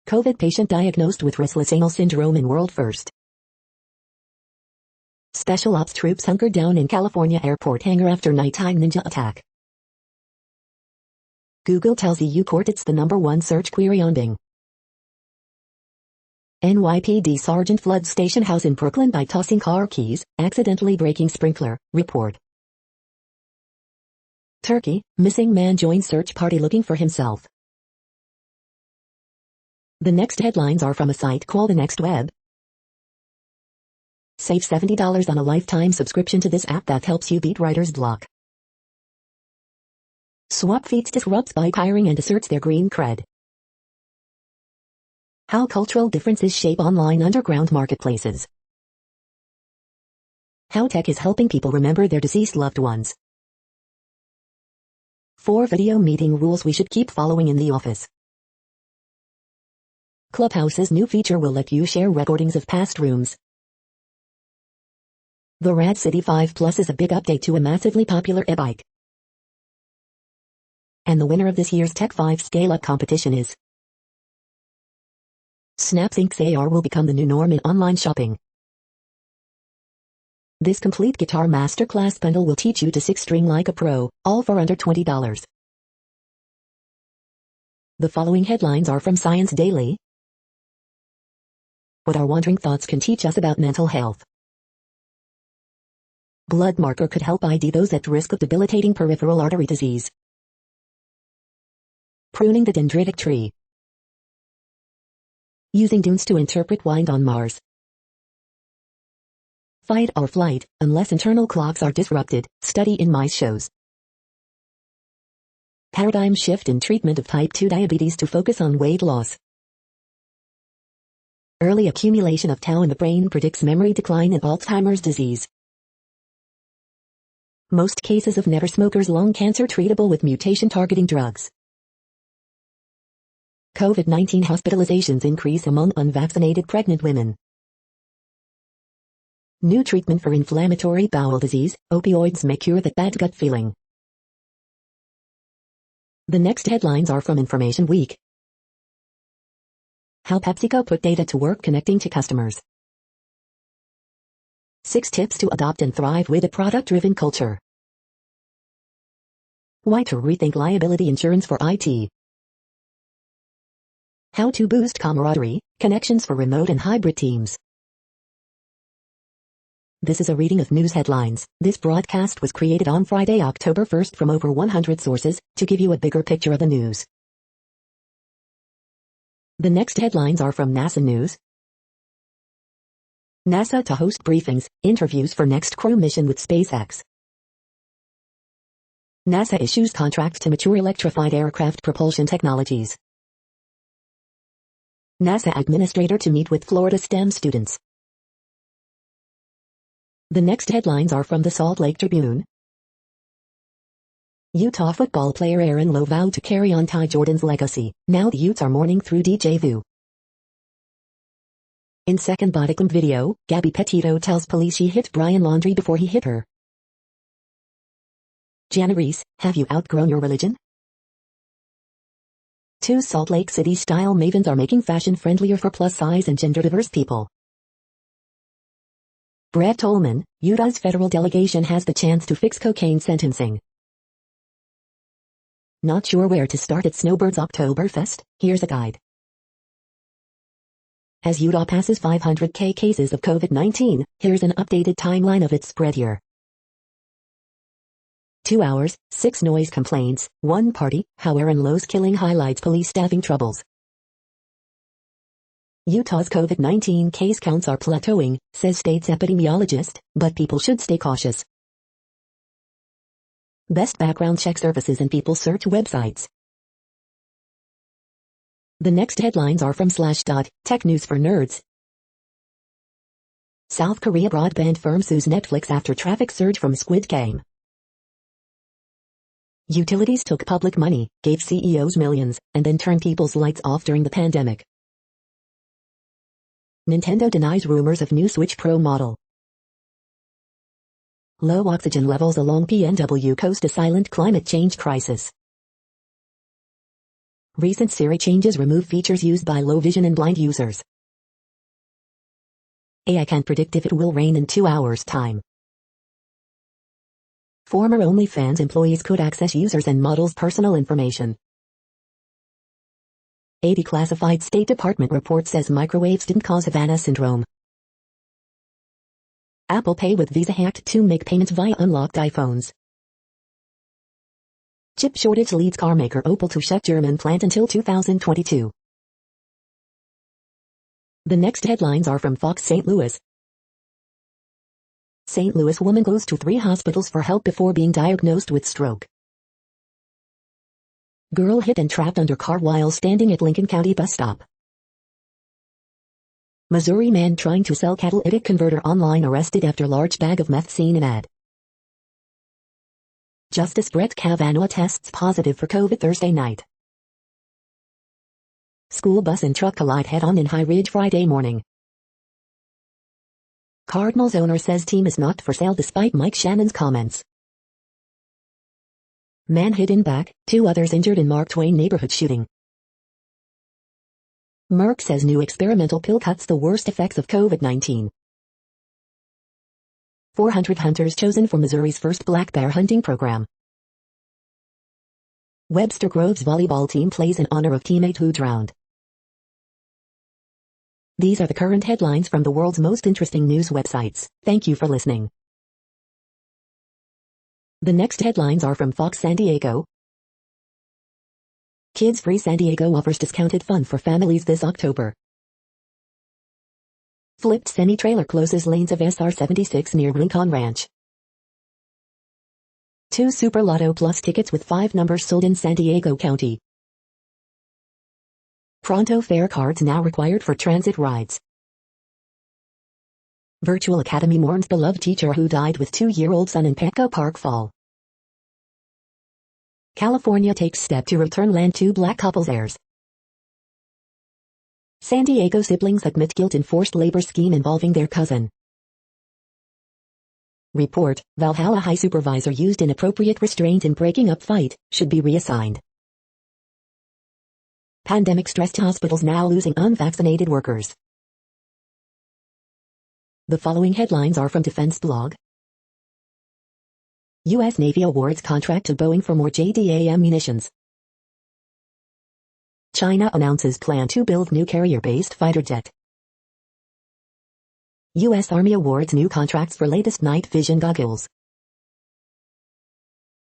COVID patient diagnosed with restless anal syndrome in world first. Special ops troops hunkered down in California airport hangar after nighttime ninja attack. Google tells EU court it's the #1 search query on Bing. NYPD Sergeant floods station house in Brooklyn by tossing car keys, accidentally breaking sprinkler, report. Turkey, missing man joins search party looking for himself. The next headlines are from a site called The Next Web. Save $70 on a lifetime subscription to this app that helps you beat writer's block. Swap Feeds disrupts bike hiring and asserts their green cred. How cultural differences shape online underground marketplaces. How tech is helping people remember their deceased loved ones. 4 video meeting rules we should keep following in the office. Clubhouse's new feature will let you share recordings of past rooms. The Rad City 5 Plus is a big update to a massively popular e-bike. And the winner of this year's Tech 5 Scale-Up competition is SnapSync's AR will become the new norm in online shopping. This complete guitar masterclass bundle will teach you to six-string like a pro, all for under $20. The following headlines are from Science Daily. What our wandering thoughts can teach us about mental health. Blood marker could help ID those at risk of debilitating peripheral artery disease. Pruning the dendritic tree. Using dunes to interpret wind on Mars. Fight or flight, unless internal clocks are disrupted, study in mice shows. Paradigm shift in treatment of type 2 diabetes to focus on weight loss. Early accumulation of tau in the brain predicts memory decline in Alzheimer's disease. Most cases of never smokers' lung cancer treatable with mutation-targeting drugs. COVID-19 hospitalizations increase among unvaccinated pregnant women. New treatment for inflammatory bowel disease, opioids may cure that bad gut feeling. The next headlines are from Information Week. How PepsiCo put data to work connecting to customers. 6 tips to adopt and thrive with a product-driven culture. Why to rethink liability insurance for IT. How to boost camaraderie, connections for remote and hybrid teams. This is a reading of news headlines. This broadcast was created on Friday, October 1st from over 100 sources, to give you a bigger picture of the news. The next headlines are from NASA News. NASA to host briefings, interviews for next crew mission with SpaceX. NASA issues contract to mature electrified aircraft propulsion technologies. NASA administrator to meet with Florida STEM students. The next headlines are from the Salt Lake Tribune. Utah football player Aaron Lowe vowed to carry on Ty Jordan's legacy. Now the Utes are mourning through DJ Vu. In second bodycam video, Gabby Petito tells police she hit Brian Laundrie before he hit her. Jana Reese, have you outgrown your religion? 2 Salt Lake City style mavens are making fashion friendlier for plus size and gender diverse people. Brad Tolman, Utah's federal delegation has the chance to fix cocaine sentencing. Not sure where to start at Snowbird's Oktoberfest? Here's a guide. As Utah passes 500,000 cases of COVID-19, here's an updated timeline of its spread here. 2 hours, 6 noise complaints, 1 party, how Aaron Lowe's killing highlights police staffing troubles. Utah's COVID-19 case counts are plateauing, says state's epidemiologist, but people should stay cautious. Best background check services and people search websites. The next headlines are from Slashdot, Tech News for Nerds. South Korea broadband firm sues Netflix after traffic surge from Squid Game. Utilities took public money, gave CEOs millions, and then turned people's lights off during the pandemic. Nintendo denies rumors of new Switch Pro model. Low oxygen levels along PNW coast, a silent climate change crisis. Recent Siri changes remove features used by low vision and blind users. AI can predict if it will rain in 2 hours' time. Former OnlyFans employees could access users' and models' personal information. A declassified State Department report says microwaves didn't cause Havana syndrome. Apple Pay with Visa hacked to make payments via unlocked iPhones. Chip shortage leads carmaker Opel to shut German plant until 2022. The next headlines are from Fox St. Louis. St. Louis woman goes to 3 hospitals for help before being diagnosed with stroke. Girl hit and trapped under car while standing at Lincoln County bus stop. Missouri man trying to sell catalytic converter online arrested after large bag of meth seen in ad. Justice Brett Kavanaugh tests positive for COVID Thursday night. School bus and truck collide head-on in High Ridge Friday morning. Cardinals owner says team is not for sale despite Mike Shannon's comments. Man hit in back, 2 others injured in Mark Twain neighborhood shooting. Merck says new experimental pill cuts the worst effects of COVID-19. 400 hunters chosen for Missouri's first black bear hunting program. Webster Grove's volleyball team plays in honor of teammate who drowned. These are the current headlines from the world's most interesting news websites. Thank you for listening. The next headlines are from Fox San Diego. Kids Free San Diego offers discounted fun for families this October. Flipped semi-trailer closes lanes of SR-76 near Rincon Ranch. 2 Super Lotto Plus tickets with 5 numbers sold in San Diego County. Pronto fare cards now required for transit rides. Virtual Academy mourns beloved teacher who died with 2-year-old son in Petco Park Fall. California takes step to return land to black couples' heirs. San Diego siblings admit guilt in forced labor scheme involving their cousin. Report, Valhalla High supervisor used inappropriate restraint in breaking up fight, should be reassigned. Pandemic-stressed hospitals now losing unvaccinated workers. The following headlines are from Defense Blog. U.S. Navy awards contract to Boeing for more JDAM munitions. China announces plan to build new carrier-based fighter jet. U.S. Army awards new contracts for latest night vision goggles.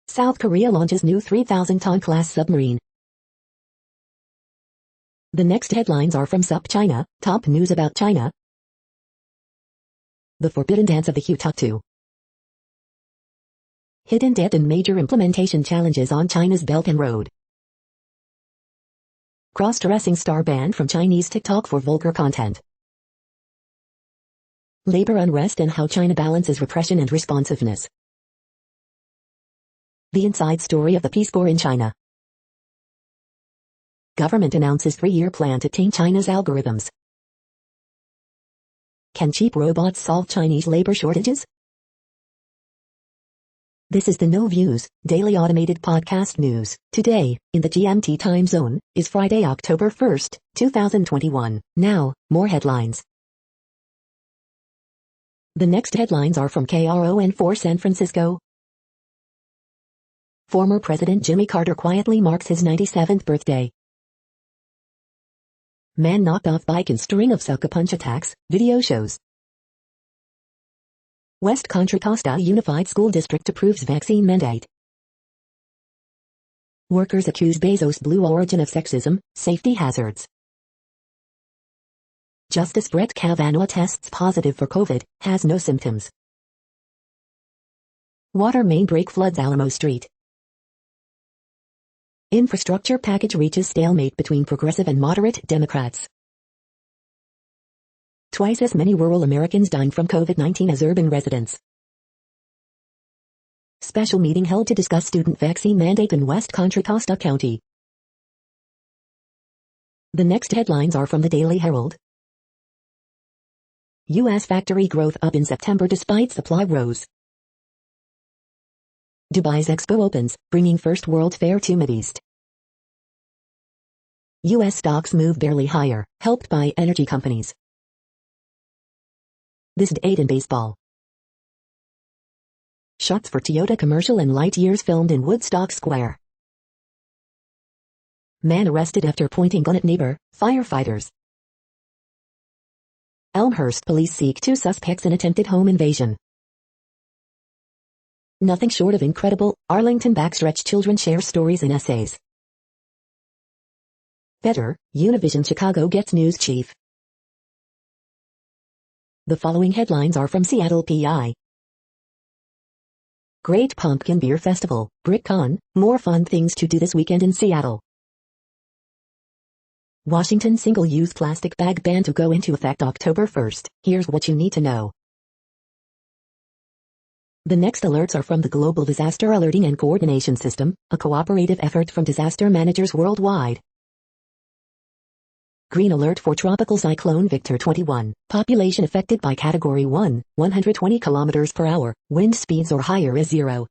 South Korea launches new 3,000-ton class submarine. The next headlines are from SupChina, top news about China. The forbidden dance of the Hutuktu. Hidden debt and major implementation challenges on China's Belt and Road. Cross-dressing star banned from Chinese TikTok for vulgar content. Labor unrest and how China balances repression and responsiveness. The inside story of the Peace Corps in China. Government announces 3-year plan to tame China's algorithms. Can cheap robots solve Chinese labor shortages? This is the No Views, daily automated podcast news. Today, in the GMT time zone, is Friday, October 1st, 2021. Now, more headlines. The next headlines are from KRON4 San Francisco. Former President Jimmy Carter quietly marks his 97th birthday. Man knocked off bike in string of sucker punch attacks, video shows. West Contra Costa Unified School District approves vaccine mandate. Workers accuse Bezos' Blue Origin of sexism, safety hazards. Justice Brett Kavanaugh tests positive for COVID, has no symptoms. Water main break floods Alamo Street. Infrastructure package reaches stalemate between progressive and moderate Democrats. Twice as many rural Americans dying from COVID-19 as urban residents. Special meeting held to discuss student vaccine mandate in West Contra Costa County. The next headlines are from the Daily Herald. U.S. factory growth up in September despite supply woes. Dubai's Expo opens, bringing first World Fair to Mideast. U.S. stocks move barely higher, helped by energy companies. This date in baseball. Shots for Toyota commercial and light years filmed in Woodstock Square. Man arrested after pointing gun at neighbor, firefighters. Elmhurst police seek 2 suspects in attempted home invasion. Nothing short of incredible, Arlington backstretch children share stories and essays. Better, Univision Chicago gets news chief. The following headlines are from Seattle PI. Great Pumpkin Beer Festival, BrickCon, more fun things to do this weekend in Seattle. Washington single-use plastic bag ban to go into effect October 1st. Here's what you need to know. The next alerts are from the Global Disaster Alerting and Coordination System, a cooperative effort from disaster managers worldwide. Green alert for Tropical Cyclone Victor 21. Population affected by Category 1, 120 km per hour, wind speeds or higher is 0.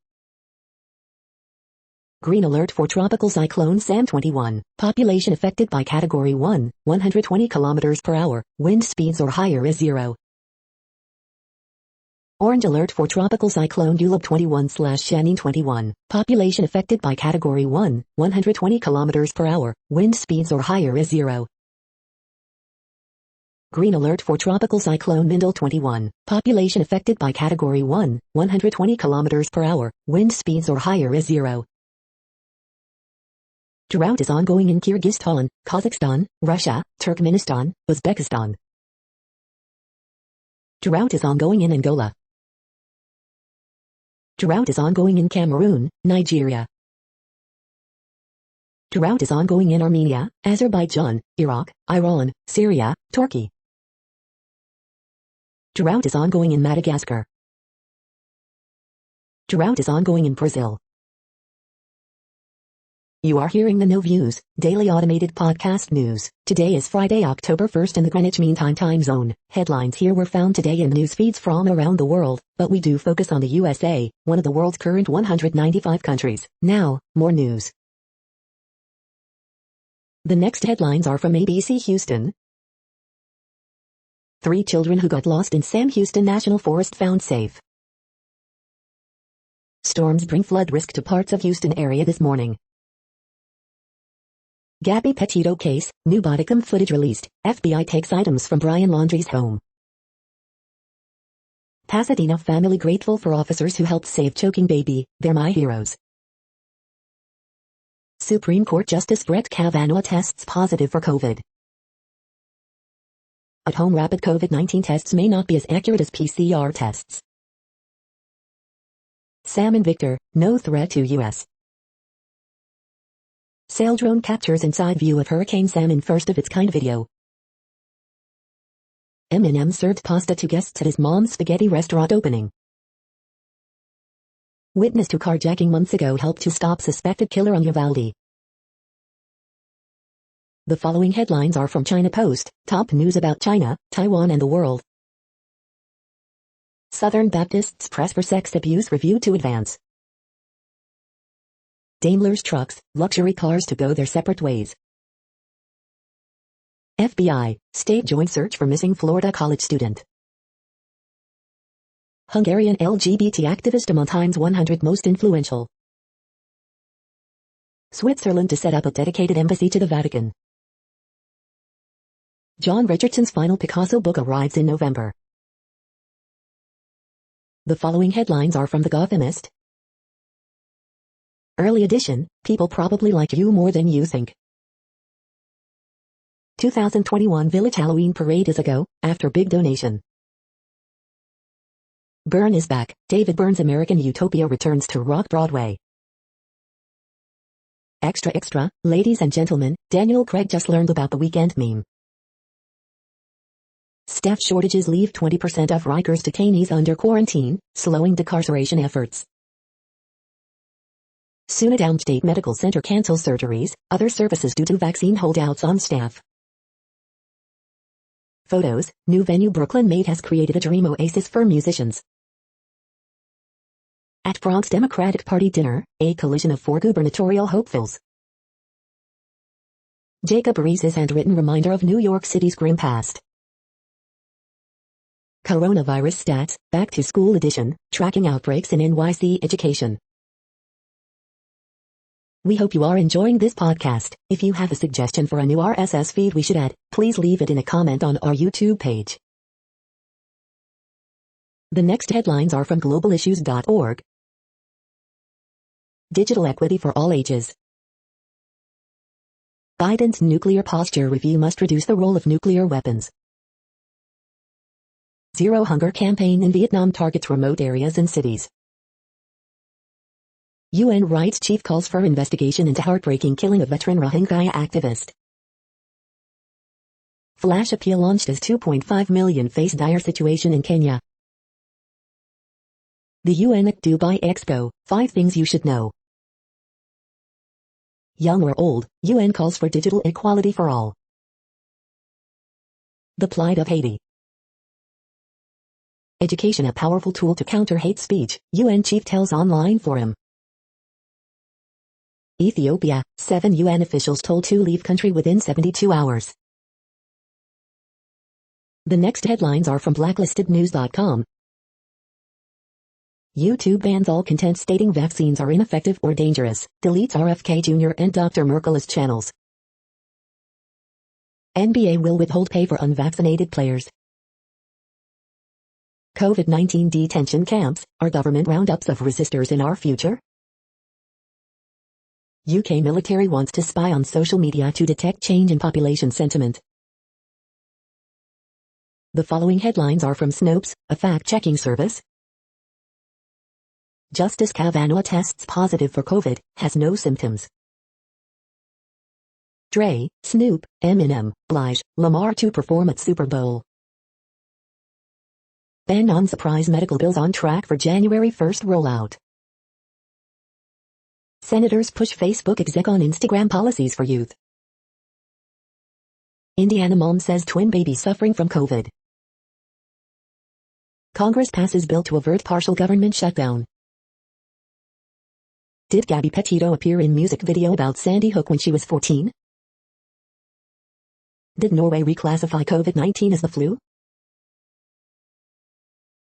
Green alert for Tropical Cyclone Sam 21. Population affected by Category 1, 120 km per hour, wind speeds or higher is 0. Orange alert for tropical cyclone Yulub 21/Shanine 21. Population affected by category 1, 120 km per hour. Wind speeds or higher is 0. Green alert for tropical cyclone Mindel 21. Population affected by category 1, 120 km per hour. Wind speeds or higher is 0. Drought is ongoing in Kyrgyzstan, Kazakhstan, Russia, Turkmenistan, Uzbekistan. Drought is ongoing in Angola. Drought is ongoing in Cameroon, Nigeria. Drought is ongoing in Armenia, Azerbaijan, Iraq, Iran, Syria, Turkey. Drought is ongoing in Madagascar. Drought is ongoing in Brazil. You are hearing the No Views, daily automated podcast news. Today is Friday, October 1st in the Greenwich Mean Time zone. Headlines here were found today in news feeds from around the world, but we do focus on the USA, one of the world's current 195 countries. Now, more news. The next headlines are from ABC Houston. 3 children who got lost in Sam Houston National Forest found safe. Storms bring flood risk to parts of Houston area this morning. Gabby Petito case, new body cam footage released. FBI takes items from Brian Laundrie's home. Pasadena family grateful for officers who helped save choking baby. They're my heroes. Supreme Court Justice Brett Kavanaugh tests positive for COVID. At-home rapid COVID-19 tests may not be as accurate as PCR tests. Sam and Victor, no threat to U.S. Sail drone captures inside view of Hurricane Sam in first-of-its-kind video. Eminem served pasta to guests at his mom's spaghetti restaurant opening. Witness to carjacking months ago helped to stop suspected killer on Uvalde. The following headlines are from China Post, top news about China, Taiwan and the world. Southern Baptists press for sex abuse review to advance. Daimler's trucks, luxury cars to go their separate ways. FBI, state joint search for missing Florida college student. Hungarian LGBT activist among Time's 100 most influential. Switzerland to set up a dedicated embassy to the Vatican. John Richardson's final Picasso book arrives in November. The following headlines are from The Gothamist. Early edition, people probably like you more than you think. 2021 Village Halloween Parade is a go, after big donation. Byrne is back, David Byrne's American Utopia returns to Rock Broadway. Extra extra, ladies and gentlemen, Daniel Craig just learned about the weekend meme. Staff shortages leave 20% of Rikers detainees under quarantine, slowing decarceration efforts. Soon a downstate medical center cancels surgeries, other services due to vaccine holdouts on staff. Photos, new venue Brooklyn Made has created a dream oasis for musicians. At Bronx Democratic Party dinner, a collision of 4 gubernatorial hopefuls. Jacob Reese's handwritten reminder of New York City's grim past. Coronavirus stats, back to school edition, tracking outbreaks in NYC education. We hope you are enjoying this podcast. If you have a suggestion for a new RSS feed we should add, please leave it in a comment on our YouTube page. The next headlines are from globalissues.org. Digital equity for all ages. Biden's nuclear posture review must reduce the role of nuclear weapons. Zero hunger campaign in Vietnam targets remote areas and cities. UN rights chief calls for investigation into heartbreaking killing of veteran Rohingya activist. Flash appeal launched as 2.5 million face dire situation in Kenya. The UN at Dubai Expo, 5 things you should know. Young or old, UN calls for digital equality for all. The plight of Haiti. Education a powerful tool to counter hate speech, UN chief tells online forum. Ethiopia, 7 UN officials told to leave country within 72 hours. The next headlines are from blacklistednews.com. YouTube bans all content stating vaccines are ineffective or dangerous, deletes RFK Jr. and Dr. Merkel's channels. NBA will withhold pay for unvaccinated players. COVID-19 detention camps, are government roundups of resistors in our future? UK military wants to spy on social media to detect change in population sentiment. The following headlines are from Snopes, a fact-checking service. Justice Kavanaugh tests positive for COVID, has no symptoms. Dre, Snoop, Eminem, Blige, Lamar to perform at Super Bowl. Ban on surprise medical bills on track for January 1st rollout. Senators push Facebook exec on Instagram policies for youth. Indiana mom says twin baby suffering from COVID. Congress passes bill to avert partial government shutdown. Did Gabby Petito appear in music video about Sandy Hook when she was 14? Did Norway reclassify COVID-19 as the flu?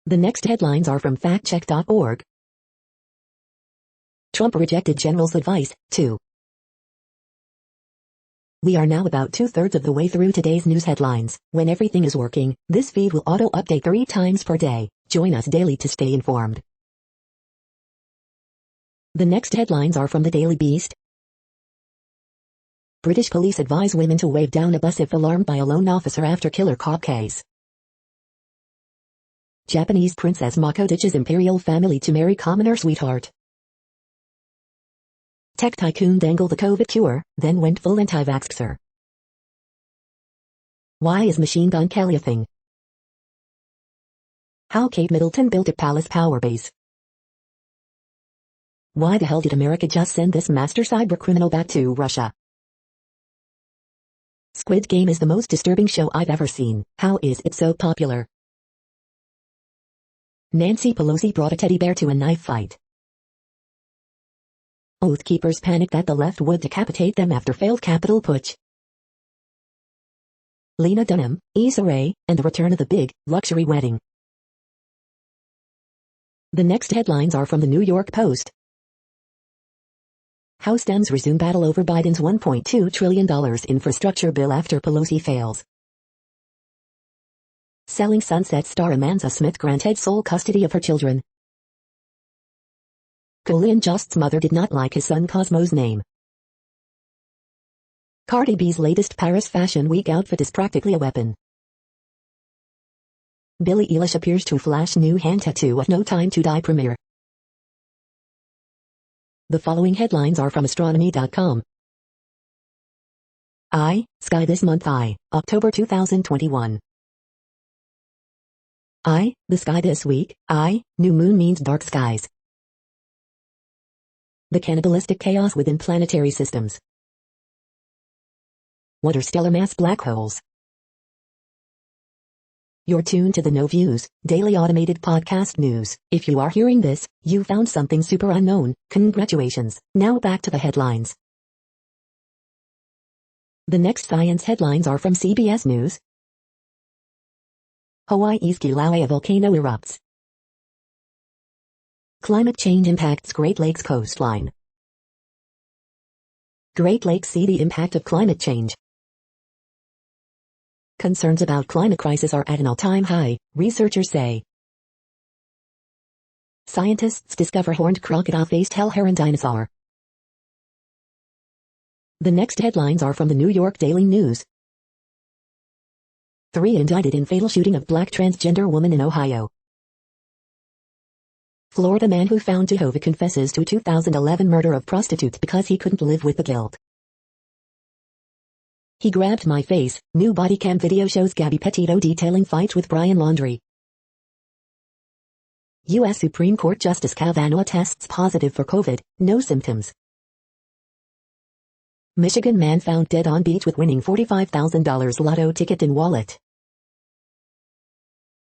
The next headlines are from factcheck.org. Trump rejected general's advice, too. We are now about 2/3 of the way through today's news headlines. When everything is working, this feed will auto-update 3 times per day. Join us daily to stay informed. The next headlines are from the Daily Beast. British police advise women to wave down a bus if alarmed by a lone officer after killer cop case. Japanese princess Mako ditches imperial family to marry commoner sweetheart. Tech tycoon dangled the COVID cure, then went full anti-vaxxer. Why is Machine Gun Kelly a thing? How Kate Middleton built a palace power base. Why the hell did America just send this master cybercriminal back to Russia? Squid Game is the most disturbing show I've ever seen. How is it so popular? Nancy Pelosi brought a teddy bear to a knife fight. Oath Keepers panicked that the left would decapitate them after failed Capitol putsch. Lena Dunham, Issa Rae, and the return of the big, luxury wedding. The next headlines are from the New York Post. House Dems resume battle over Biden's $1.2 trillion infrastructure bill after Pelosi fails. Selling Sunset star Amanza Smith granted sole custody of her children. Kanye West's mother did not like his son Cosmo's name. Cardi B's latest Paris Fashion Week outfit is practically a weapon. Billie Eilish appears to flash new hand tattoo of No Time to Die premiere. The following headlines are from astronomy.com. Sky this month. October 2021. The sky this week. New moon means dark skies. The cannibalistic chaos within planetary systems. What are stellar mass black holes? You're tuned to the No Views, daily automated podcast news. If you are hearing this, you found something super unknown. Congratulations. Now back to the headlines. The next science headlines are from CBS News. Hawaii's Kilauea volcano erupts. Climate change impacts Great Lakes coastline. Great Lakes see the impact of climate change. Concerns about climate crisis are at an all-time high, researchers say. Scientists discover horned crocodile-faced hell heron dinosaur. The next headlines are from the New York Daily News. 3 indicted in fatal shooting of black transgender woman in Ohio. Florida man who found Jehovah confesses to 2011 murder of prostitutes because he couldn't live with the guilt. He grabbed my face. New body cam video shows Gabby Petito detailing fight with Brian Laundrie. U.S. Supreme Court Justice Kavanaugh tests positive for COVID, no symptoms. Michigan man found dead on beach with winning $45,000 lotto ticket in wallet.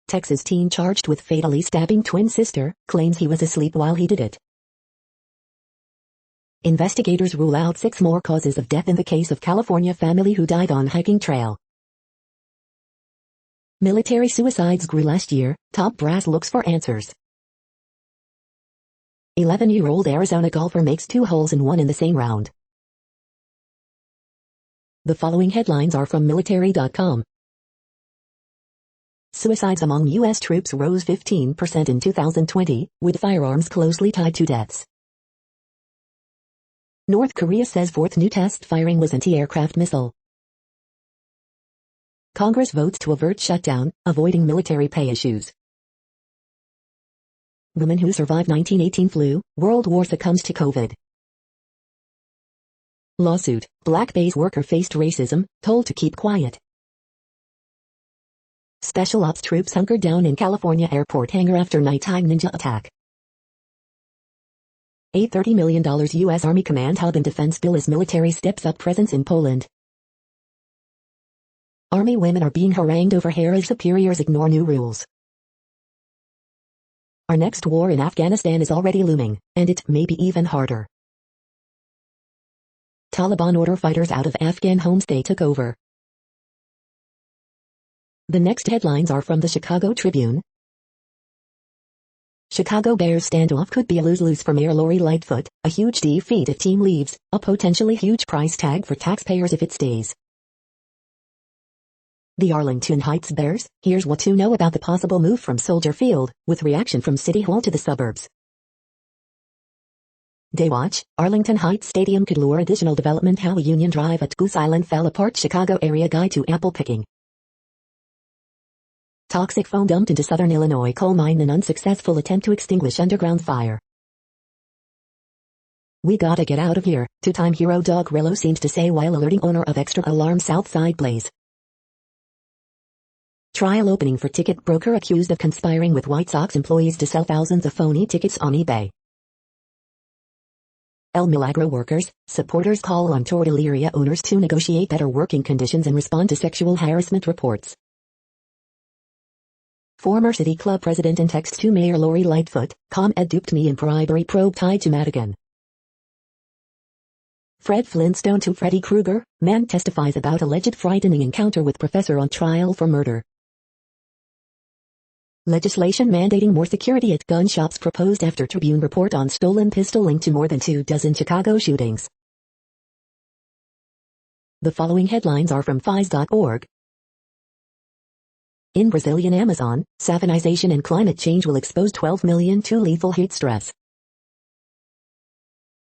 Texas teen charged with fatally stabbing twin sister, claims he was asleep while he did it. Investigators rule out 6 more causes of death in the case of California family who died on hiking trail. Military suicides grew last year, top brass looks for answers. 11-year-old Arizona golfer makes 2 holes in 1 in the same round. The following headlines are from military.com. Suicides among U.S. troops rose 15% in 2020, with firearms closely tied to deaths. North Korea says 4th new test firing was anti-aircraft missile. Congress votes to avert shutdown, avoiding military pay issues. Woman who survived 1918 flu, World War succumbs to COVID. Lawsuit, Black base worker faced racism, told to keep quiet. Special ops troops hunkered down in California airport hangar after nighttime ninja attack. A $30 million U.S. Army command hub and defense bill as military steps up presence in Poland. Army women are being harangued over hair as superiors ignore new rules. Our next war in Afghanistan is already looming, and it may be even harder. Taliban order fighters out of Afghan homes they took over. The next headlines are from the Chicago Tribune. Chicago Bears standoff could be a lose-lose for Mayor Lori Lightfoot, a huge defeat if team leaves, a potentially huge price tag for taxpayers if it stays. The Arlington Heights Bears, here's what to know about the possible move from Soldier Field, with reaction from City Hall to the suburbs. Daywatch, Arlington Heights Stadium could lure additional development. How Union Drive at Goose Island fell apart. Chicago area guide to apple picking. Toxic foam dumped into southern Illinois coal mine. An unsuccessful attempt to extinguish underground fire. We gotta get out of here, two-time hero Doug Rello seems to say while alerting owner of extra alarm Southside Blaze. Trial opening for ticket broker accused of conspiring with White Sox employees to sell thousands of phony tickets on eBay. El Milagro workers, supporters call on Tortilleria owners to negotiate better working conditions and respond to sexual harassment reports. Former City Club president and text to Mayor Lori Lightfoot, ComEd duped me in bribery probe tied to Madigan. Fred Flintstone to Freddy Krueger, man testifies about alleged frightening encounter with professor on trial for murder. Legislation mandating more security at gun shops proposed after Tribune report on stolen pistol linked to more than 24 Chicago shootings. The following headlines are from FIS.org. In Brazilian Amazon, savanization and climate change will expose 12 million to lethal heat stress.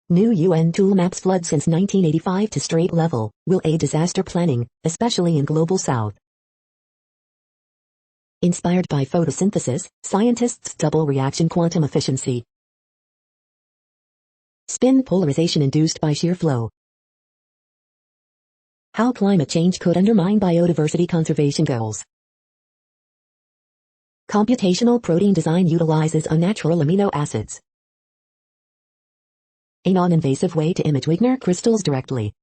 New UN tool maps flood since 1985 to strait level, will aid disaster planning, especially in Global South. Inspired by photosynthesis, scientists double reaction quantum efficiency. Spin polarization induced by shear flow. How climate change could undermine biodiversity conservation goals. Computational protein design utilizes unnatural amino acids. A non-invasive way to image Wigner crystals directly.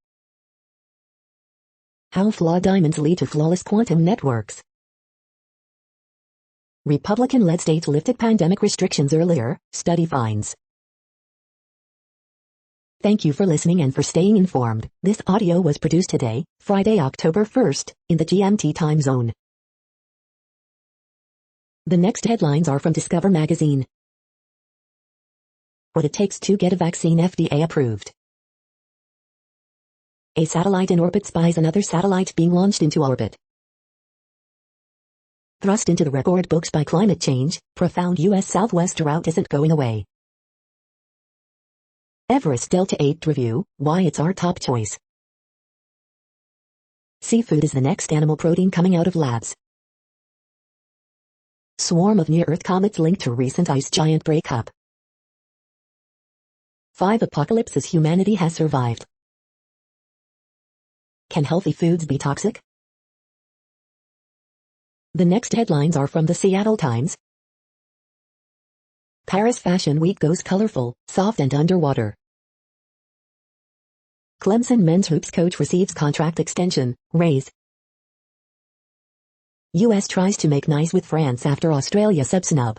How flawed diamonds lead to flawless quantum networks. Republican-led states lifted pandemic restrictions earlier, study finds. Thank you for listening and for staying informed. This audio was produced today, Friday, October 1st, in the GMT time zone. The next headlines are from Discover magazine. What it takes to get a vaccine FDA approved. A satellite in orbit spies another satellite being launched into orbit. Thrust into the record books by climate change, profound U.S. Southwest drought isn't going away. Everest Delta 8 review, why it's our top choice. Seafood is the next animal protein coming out of labs. Swarm of near-Earth comets linked to recent ice giant breakup. 5 apocalypses humanity has survived. Can healthy foods be toxic? The next headlines are from the Seattle Times. Paris Fashion Week goes colorful, soft and underwater. Clemson men's hoops coach receives contract extension, raise. U.S. tries to make nice with France after Australia sub-snub.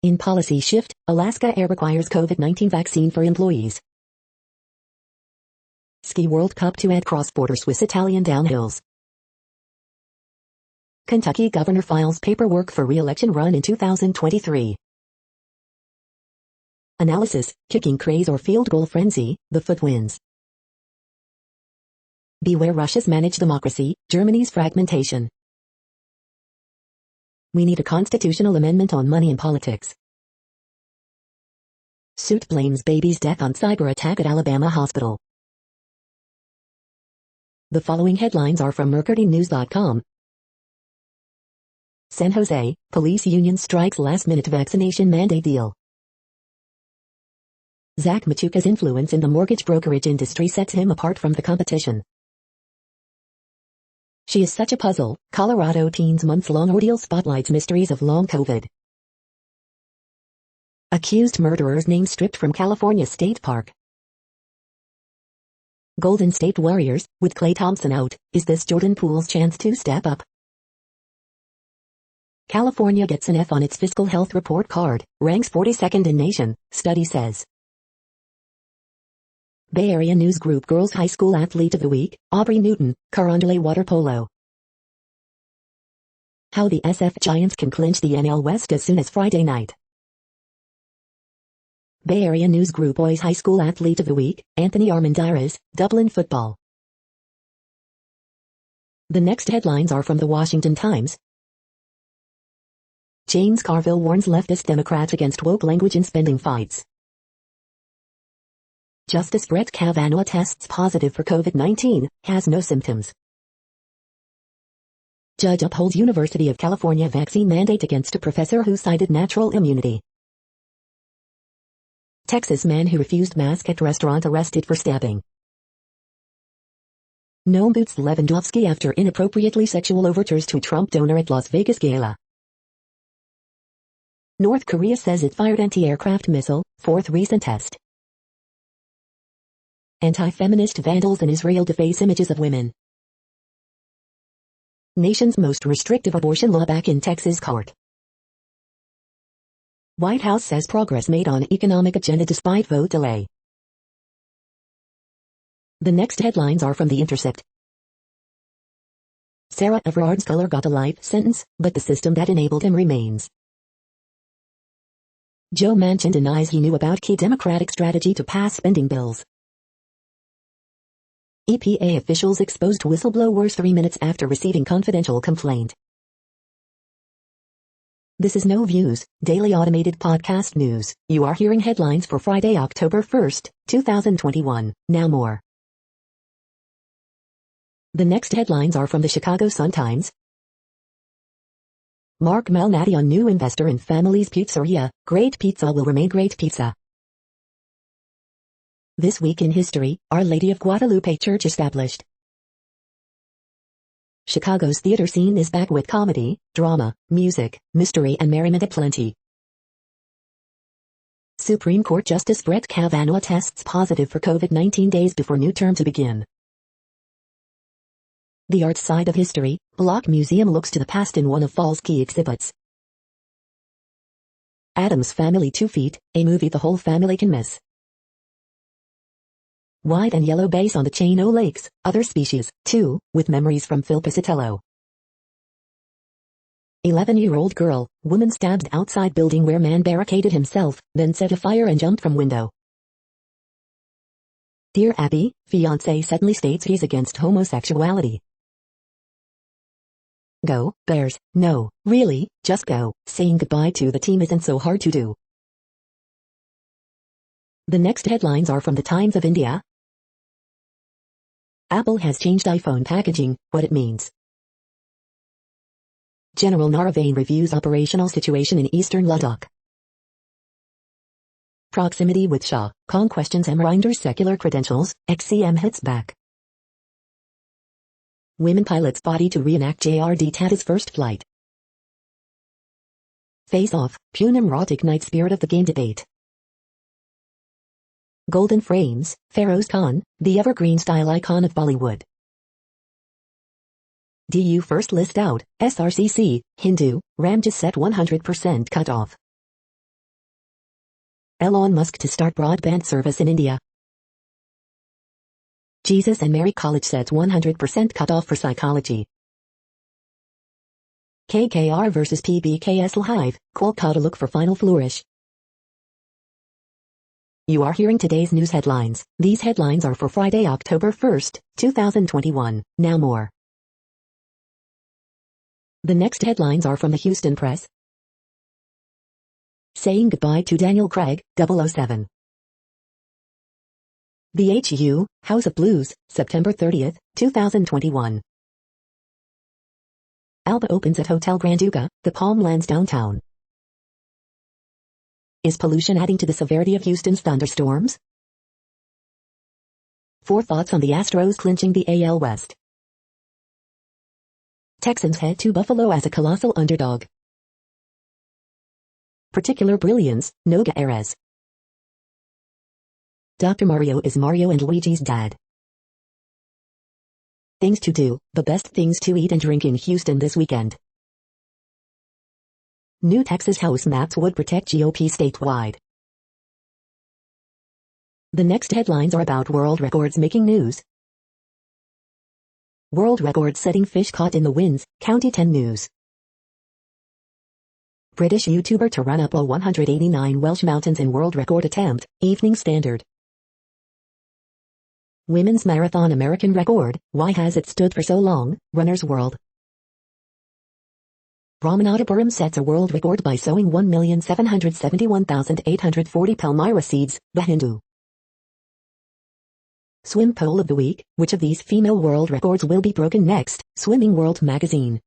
In policy shift, Alaska Air requires COVID-19 vaccine for employees. Ski World Cup to add cross-border Swiss-Italian downhills. Kentucky governor files paperwork for re-election run in 2023. Analysis, kicking craze or field goal frenzy, the foot wins. Beware Russia's managed democracy, Germany's fragmentation. We need a constitutional amendment on money in politics. Suit blames baby's death on cyber attack at Alabama hospital. The following headlines are from MercuryNews.com. San Jose, police union strikes last-minute vaccination mandate deal. Zach Machuca's influence in the mortgage brokerage industry sets him apart from the competition. She is such a puzzle. Colorado teen's months-long ordeal spotlights mysteries of long COVID. Accused murderer's name stripped from California State Park. Golden State Warriors, with Klay Thompson out, is this Jordan Poole's chance to step up? California gets an F on its fiscal health report card, ranks 42nd in nation, study says. Bay Area News Group Girls High School Athlete of the Week, Aubrey Newton, Carondelet Water Polo. How the SF Giants can clinch the NL West as soon as Friday night. Bay Area News Group Boys High School Athlete of the Week, Anthony Armendariz, Dublin Football. The next headlines are from the Washington Times. James Carville warns leftist Democrats against woke language in spending fights. Justice Brett Kavanaugh tests positive for COVID-19, has no symptoms. Judge upholds University of California vaccine mandate against a professor who cited natural immunity. Texas man who refused mask at restaurant arrested for stabbing. Noam boots Lewandowski after inappropriately sexual overtures to Trump donor at Las Vegas gala. North Korea says it fired anti-aircraft missile, fourth recent test. Anti-feminist vandals in Israel deface images of women. Nation's most restrictive abortion law back in Texas court. White House says progress made on economic agenda despite vote delay. The next headlines are from The Intercept. Sarah Everard's killer got a life sentence, but the system that enabled him remains. Joe Manchin denies he knew about key Democratic strategy to pass spending bills. EPA officials exposed whistleblowers 3 minutes after receiving confidential complaint. This is No Views, daily automated podcast news. You are hearing headlines for Friday, October 1st, 2021. Now more. The next headlines are from the Chicago Sun-Times. Mark Malnati on new investor in Family's Pizzeria, great pizza will remain great pizza. This week in history, Our Lady of Guadalupe Church established. Chicago's theater scene is back with comedy, drama, music, mystery and merriment aplenty. Supreme Court Justice Brett Kavanaugh tests positive for COVID-19 days before new term to begin. The art side of history, Block Museum looks to the past in one of fall's key exhibits. Addams Family 2 Feet, a movie the whole family can miss. White and yellow base on the Chino Lakes, other species, too, with memories from Phil Piscitello. 11-year-old girl, woman stabbed outside building where man barricaded himself, then set a fire and jumped from window. Dear Abby, fiancé suddenly states he's against homosexuality. Go, Bears, no, really, just go, saying goodbye to the team isn't so hard to do. The next headlines are from the Times of India. Apple has changed iPhone packaging, what it means. General Naravane reviews operational situation in eastern Ladakh. Proximity with Shah, Kong questions Amrinder's secular credentials, XCM hits back. Women pilots body to reenact JRD Tata's first flight. Face Off, Poonam Rot ignites spirit of the game debate. Golden Frames, Feroz Khan, the evergreen style icon of Bollywood. DU first list out, SRCC, Hindu, Ramjas set 100% cutoff. Elon Musk to start broadband service in India. Jesus and Mary College sets 100% cutoff for psychology. KKR vs PBKS Live, Kolkata look for final flourish. You are hearing today's news headlines. These headlines are for Friday, October 1st, 2021. Now more. The next headlines are from the Houston Press. Saying goodbye to Daniel Craig, 007. The HU, House of Blues, September 30th, 2021. Alba opens at Hotel Grand Duca, the Palmlands downtown. Is pollution adding to the severity of Houston's thunderstorms? 4 thoughts on the Astros clinching the AL West. Texans head to Buffalo as a colossal underdog. Particular brilliance, Noga Erez. Dr. Mario is Mario and Luigi's dad. Things to do, the best things to eat and drink in Houston this weekend. New Texas House maps would protect GOP statewide. The next headlines are about world records making news. World record setting fish caught in the winds, County 10 News. British YouTuber to run up all 189 Welsh mountains in world record attempt, Evening Standard. Women's marathon American record, why has it stood for so long, Runner's World. Ramanathapuram sets a world record by sowing 1,771,840 Palmyra seeds, The Hindu. Swim poll of the week, which of these female world records will be broken next, Swimming World magazine.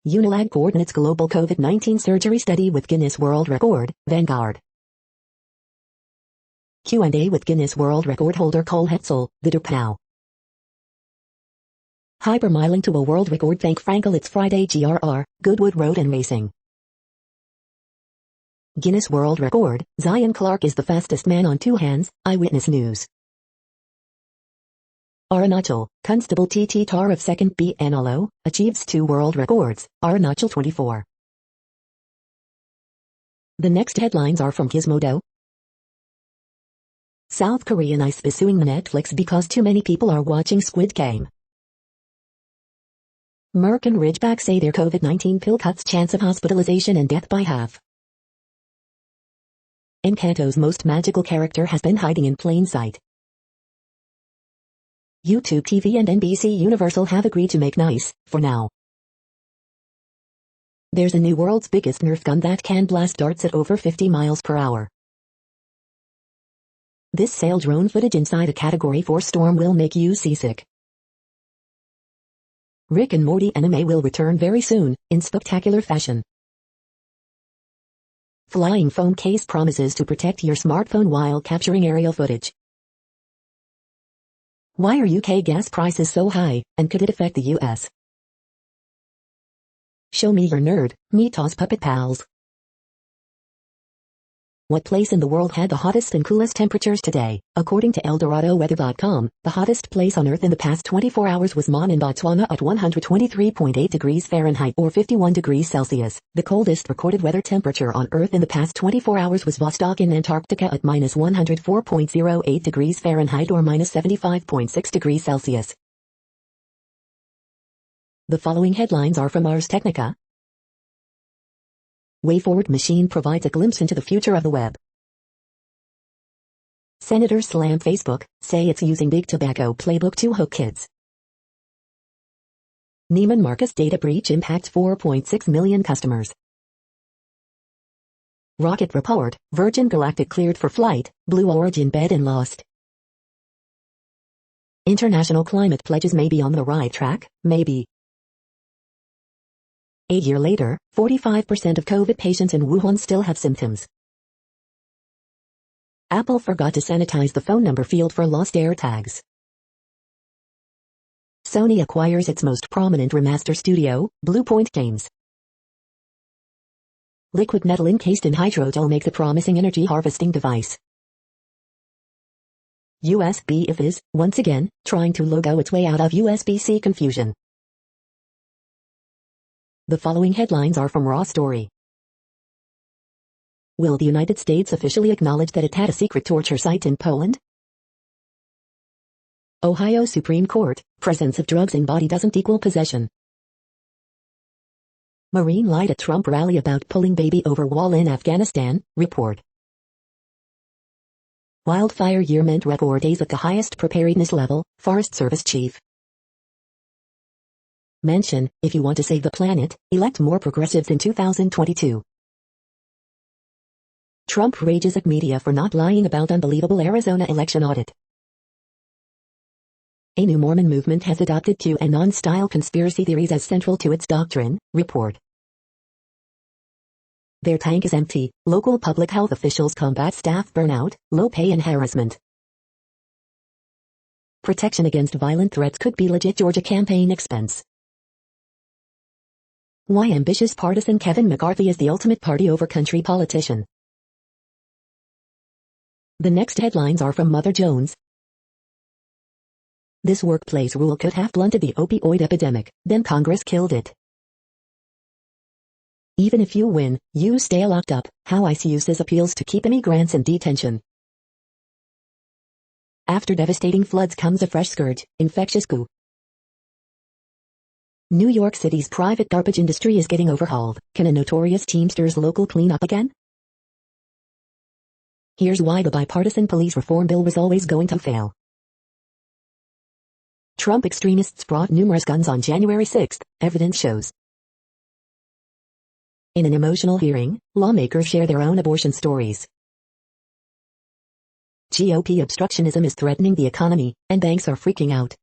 Unilag coordinates global COVID-19 surgery study with Guinness World Record, Vanguard. Q&A with Guinness World Record holder Cole Hetzel, The Now. Hypermiling to a world record thank Frankel it's Friday GRR, Goodwood Road and Racing. Guinness World Record, Zion Clark is the fastest man on 2 hands, Eyewitness News. Arunachal, Constable TT Tar of 2nd BNLO, achieves 2 world records, Arunachal 24. The next headlines are from Gizmodo. South Korean ICE is suing Netflix because too many people are watching Squid Game. Merck and Ridgeback say their COVID-19 pill cuts chance of hospitalization and death by half. Encanto's most magical character has been hiding in plain sight. YouTube TV and NBC Universal have agreed to make nice, for now. There's a new world's biggest Nerf gun that can blast darts at over 50 miles per hour. This sail drone footage inside a Category 4 storm will make you seasick. Rick and Morty anime will return very soon, in spectacular fashion. Flying foam case promises to protect your smartphone while capturing aerial footage. Why are UK gas prices so high, and could it affect the US? Show me your nerd, Mito's puppet pals. What place in the world had the hottest and coolest temperatures today? According to ElDoradoWeather.com, the hottest place on Earth in the past 24 hours was Mon in Botswana at 123.8 degrees Fahrenheit or 51 degrees Celsius. The coldest recorded weather temperature on Earth in the past 24 hours was Vostok in Antarctica at minus 104.08 degrees Fahrenheit or minus 75.6 degrees Celsius. The following headlines are from Ars Technica. WayForward machine provides a glimpse into the future of the web. Senators slam Facebook, say it's using big tobacco playbook to hook kids. Neiman Marcus data breach impacts 4.6 million customers. Rocket report, Virgin Galactic cleared for flight, Blue Origin bed and lost. International climate pledges may be on the right track, maybe. A year later, 45% of COVID patients in Wuhan still have symptoms. Apple forgot to sanitize the phone number field for lost AirTags. Sony acquires its most prominent remaster studio, Bluepoint Games. Liquid metal encased in hydrogel makes a promising energy harvesting device. USB is, once again, trying to logo its way out of USB-C confusion. The following headlines are from Raw Story. Will the United States officially acknowledge that it had a secret torture site in Poland? Ohio Supreme Court, presence of drugs in body doesn't equal possession. Marine lied at Trump rally about pulling baby over wall in Afghanistan, report. Wildfire year meant record days at the highest preparedness level, Forest Service Chief. Mention, if you want to save the planet, elect more progressives in 2022. Trump rages at media for not lying about unbelievable Arizona election audit. A new Mormon movement has adopted QAnon-style conspiracy theories as central to its doctrine, report. Their tank is empty. Local public health officials combat staff burnout, low pay and harassment. Protection against violent threats could be legit Georgia campaign expense. Why ambitious partisan Kevin McCarthy is the ultimate party over country politician. The next headlines are from Mother Jones. This workplace rule could have blunted the opioid epidemic, then Congress killed it. Even if you win, you stay locked up. How ICE says appeals to keep immigrants in detention. After devastating floods comes a fresh scourge, infectious goo. New York City's private garbage industry is getting overhauled. Can a notorious Teamsters local clean up again? Here's why the bipartisan police reform bill was always going to fail. Trump extremists brought numerous guns on January 6, evidence shows. In an emotional hearing, lawmakers share their own abortion stories. GOP obstructionism is threatening the economy, and banks are freaking out.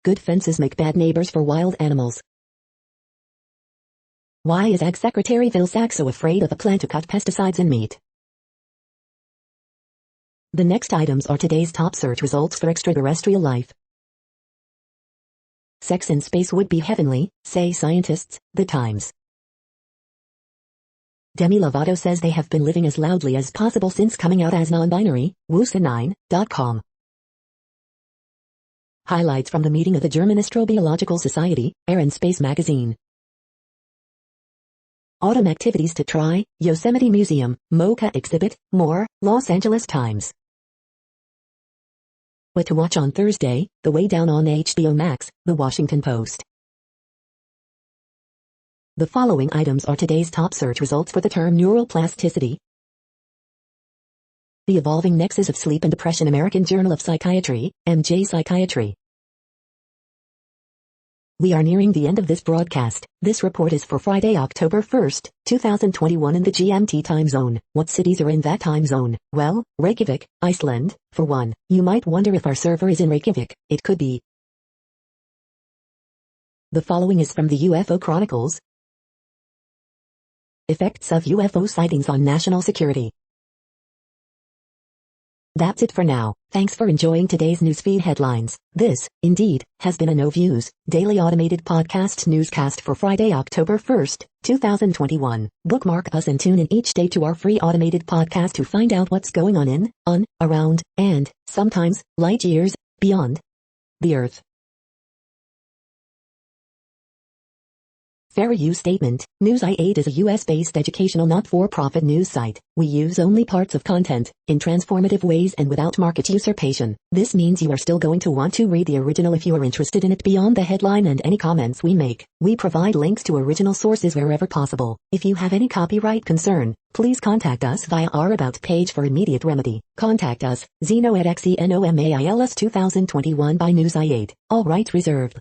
Good fences make bad neighbors for wild animals. Why is Ag Secretary Vilsack so afraid of a plan to cut pesticides in meat? The next items are today's top search results for extraterrestrial life. Sex in space would be heavenly, say scientists, The Times. Demi Lovato says they have been living as loudly as possible since coming out as non-binary, Woosa9.com. Highlights from the meeting of the German Astrobiological Society, Air and Space magazine. Autumn activities to try, Yosemite Museum, MoCA exhibit, more, Los Angeles Times. What to watch on Thursday, The Way Down on HBO Max, The Washington Post. The following items are today's top search results for the term neuroplasticity. The Evolving Nexus of Sleep and Depression, American Journal of Psychiatry, MJ Psychiatry. We are nearing the end of this broadcast. This report is for Friday, October 1st, 2021 in the GMT time zone. What cities are in that time zone? Well, Reykjavik, Iceland, for one. You might wonder if our server is in Reykjavik. It could be. The following is from the UFO Chronicles. Effects of UFO sightings on national security. That's it for now. Thanks for enjoying today's newsfeed headlines. This, indeed, has been a No Views, daily automated podcast newscast for Friday, October 1st, 2021. Bookmark us and tune in each day to our free automated podcast to find out what's going on, around, and, sometimes, light years, beyond the Earth. Fair use statement. News i8 is a US-based educational not-for-profit news site. We use only parts of content, in transformative ways and without market usurpation. This means you are still going to want to read the original if you are interested in it beyond the headline and any comments we make. We provide links to original sources wherever possible. If you have any copyright concern, please contact us via our About page for immediate remedy. Contact us, Zeno at XENOMAILS 2021 by News i8. All rights reserved.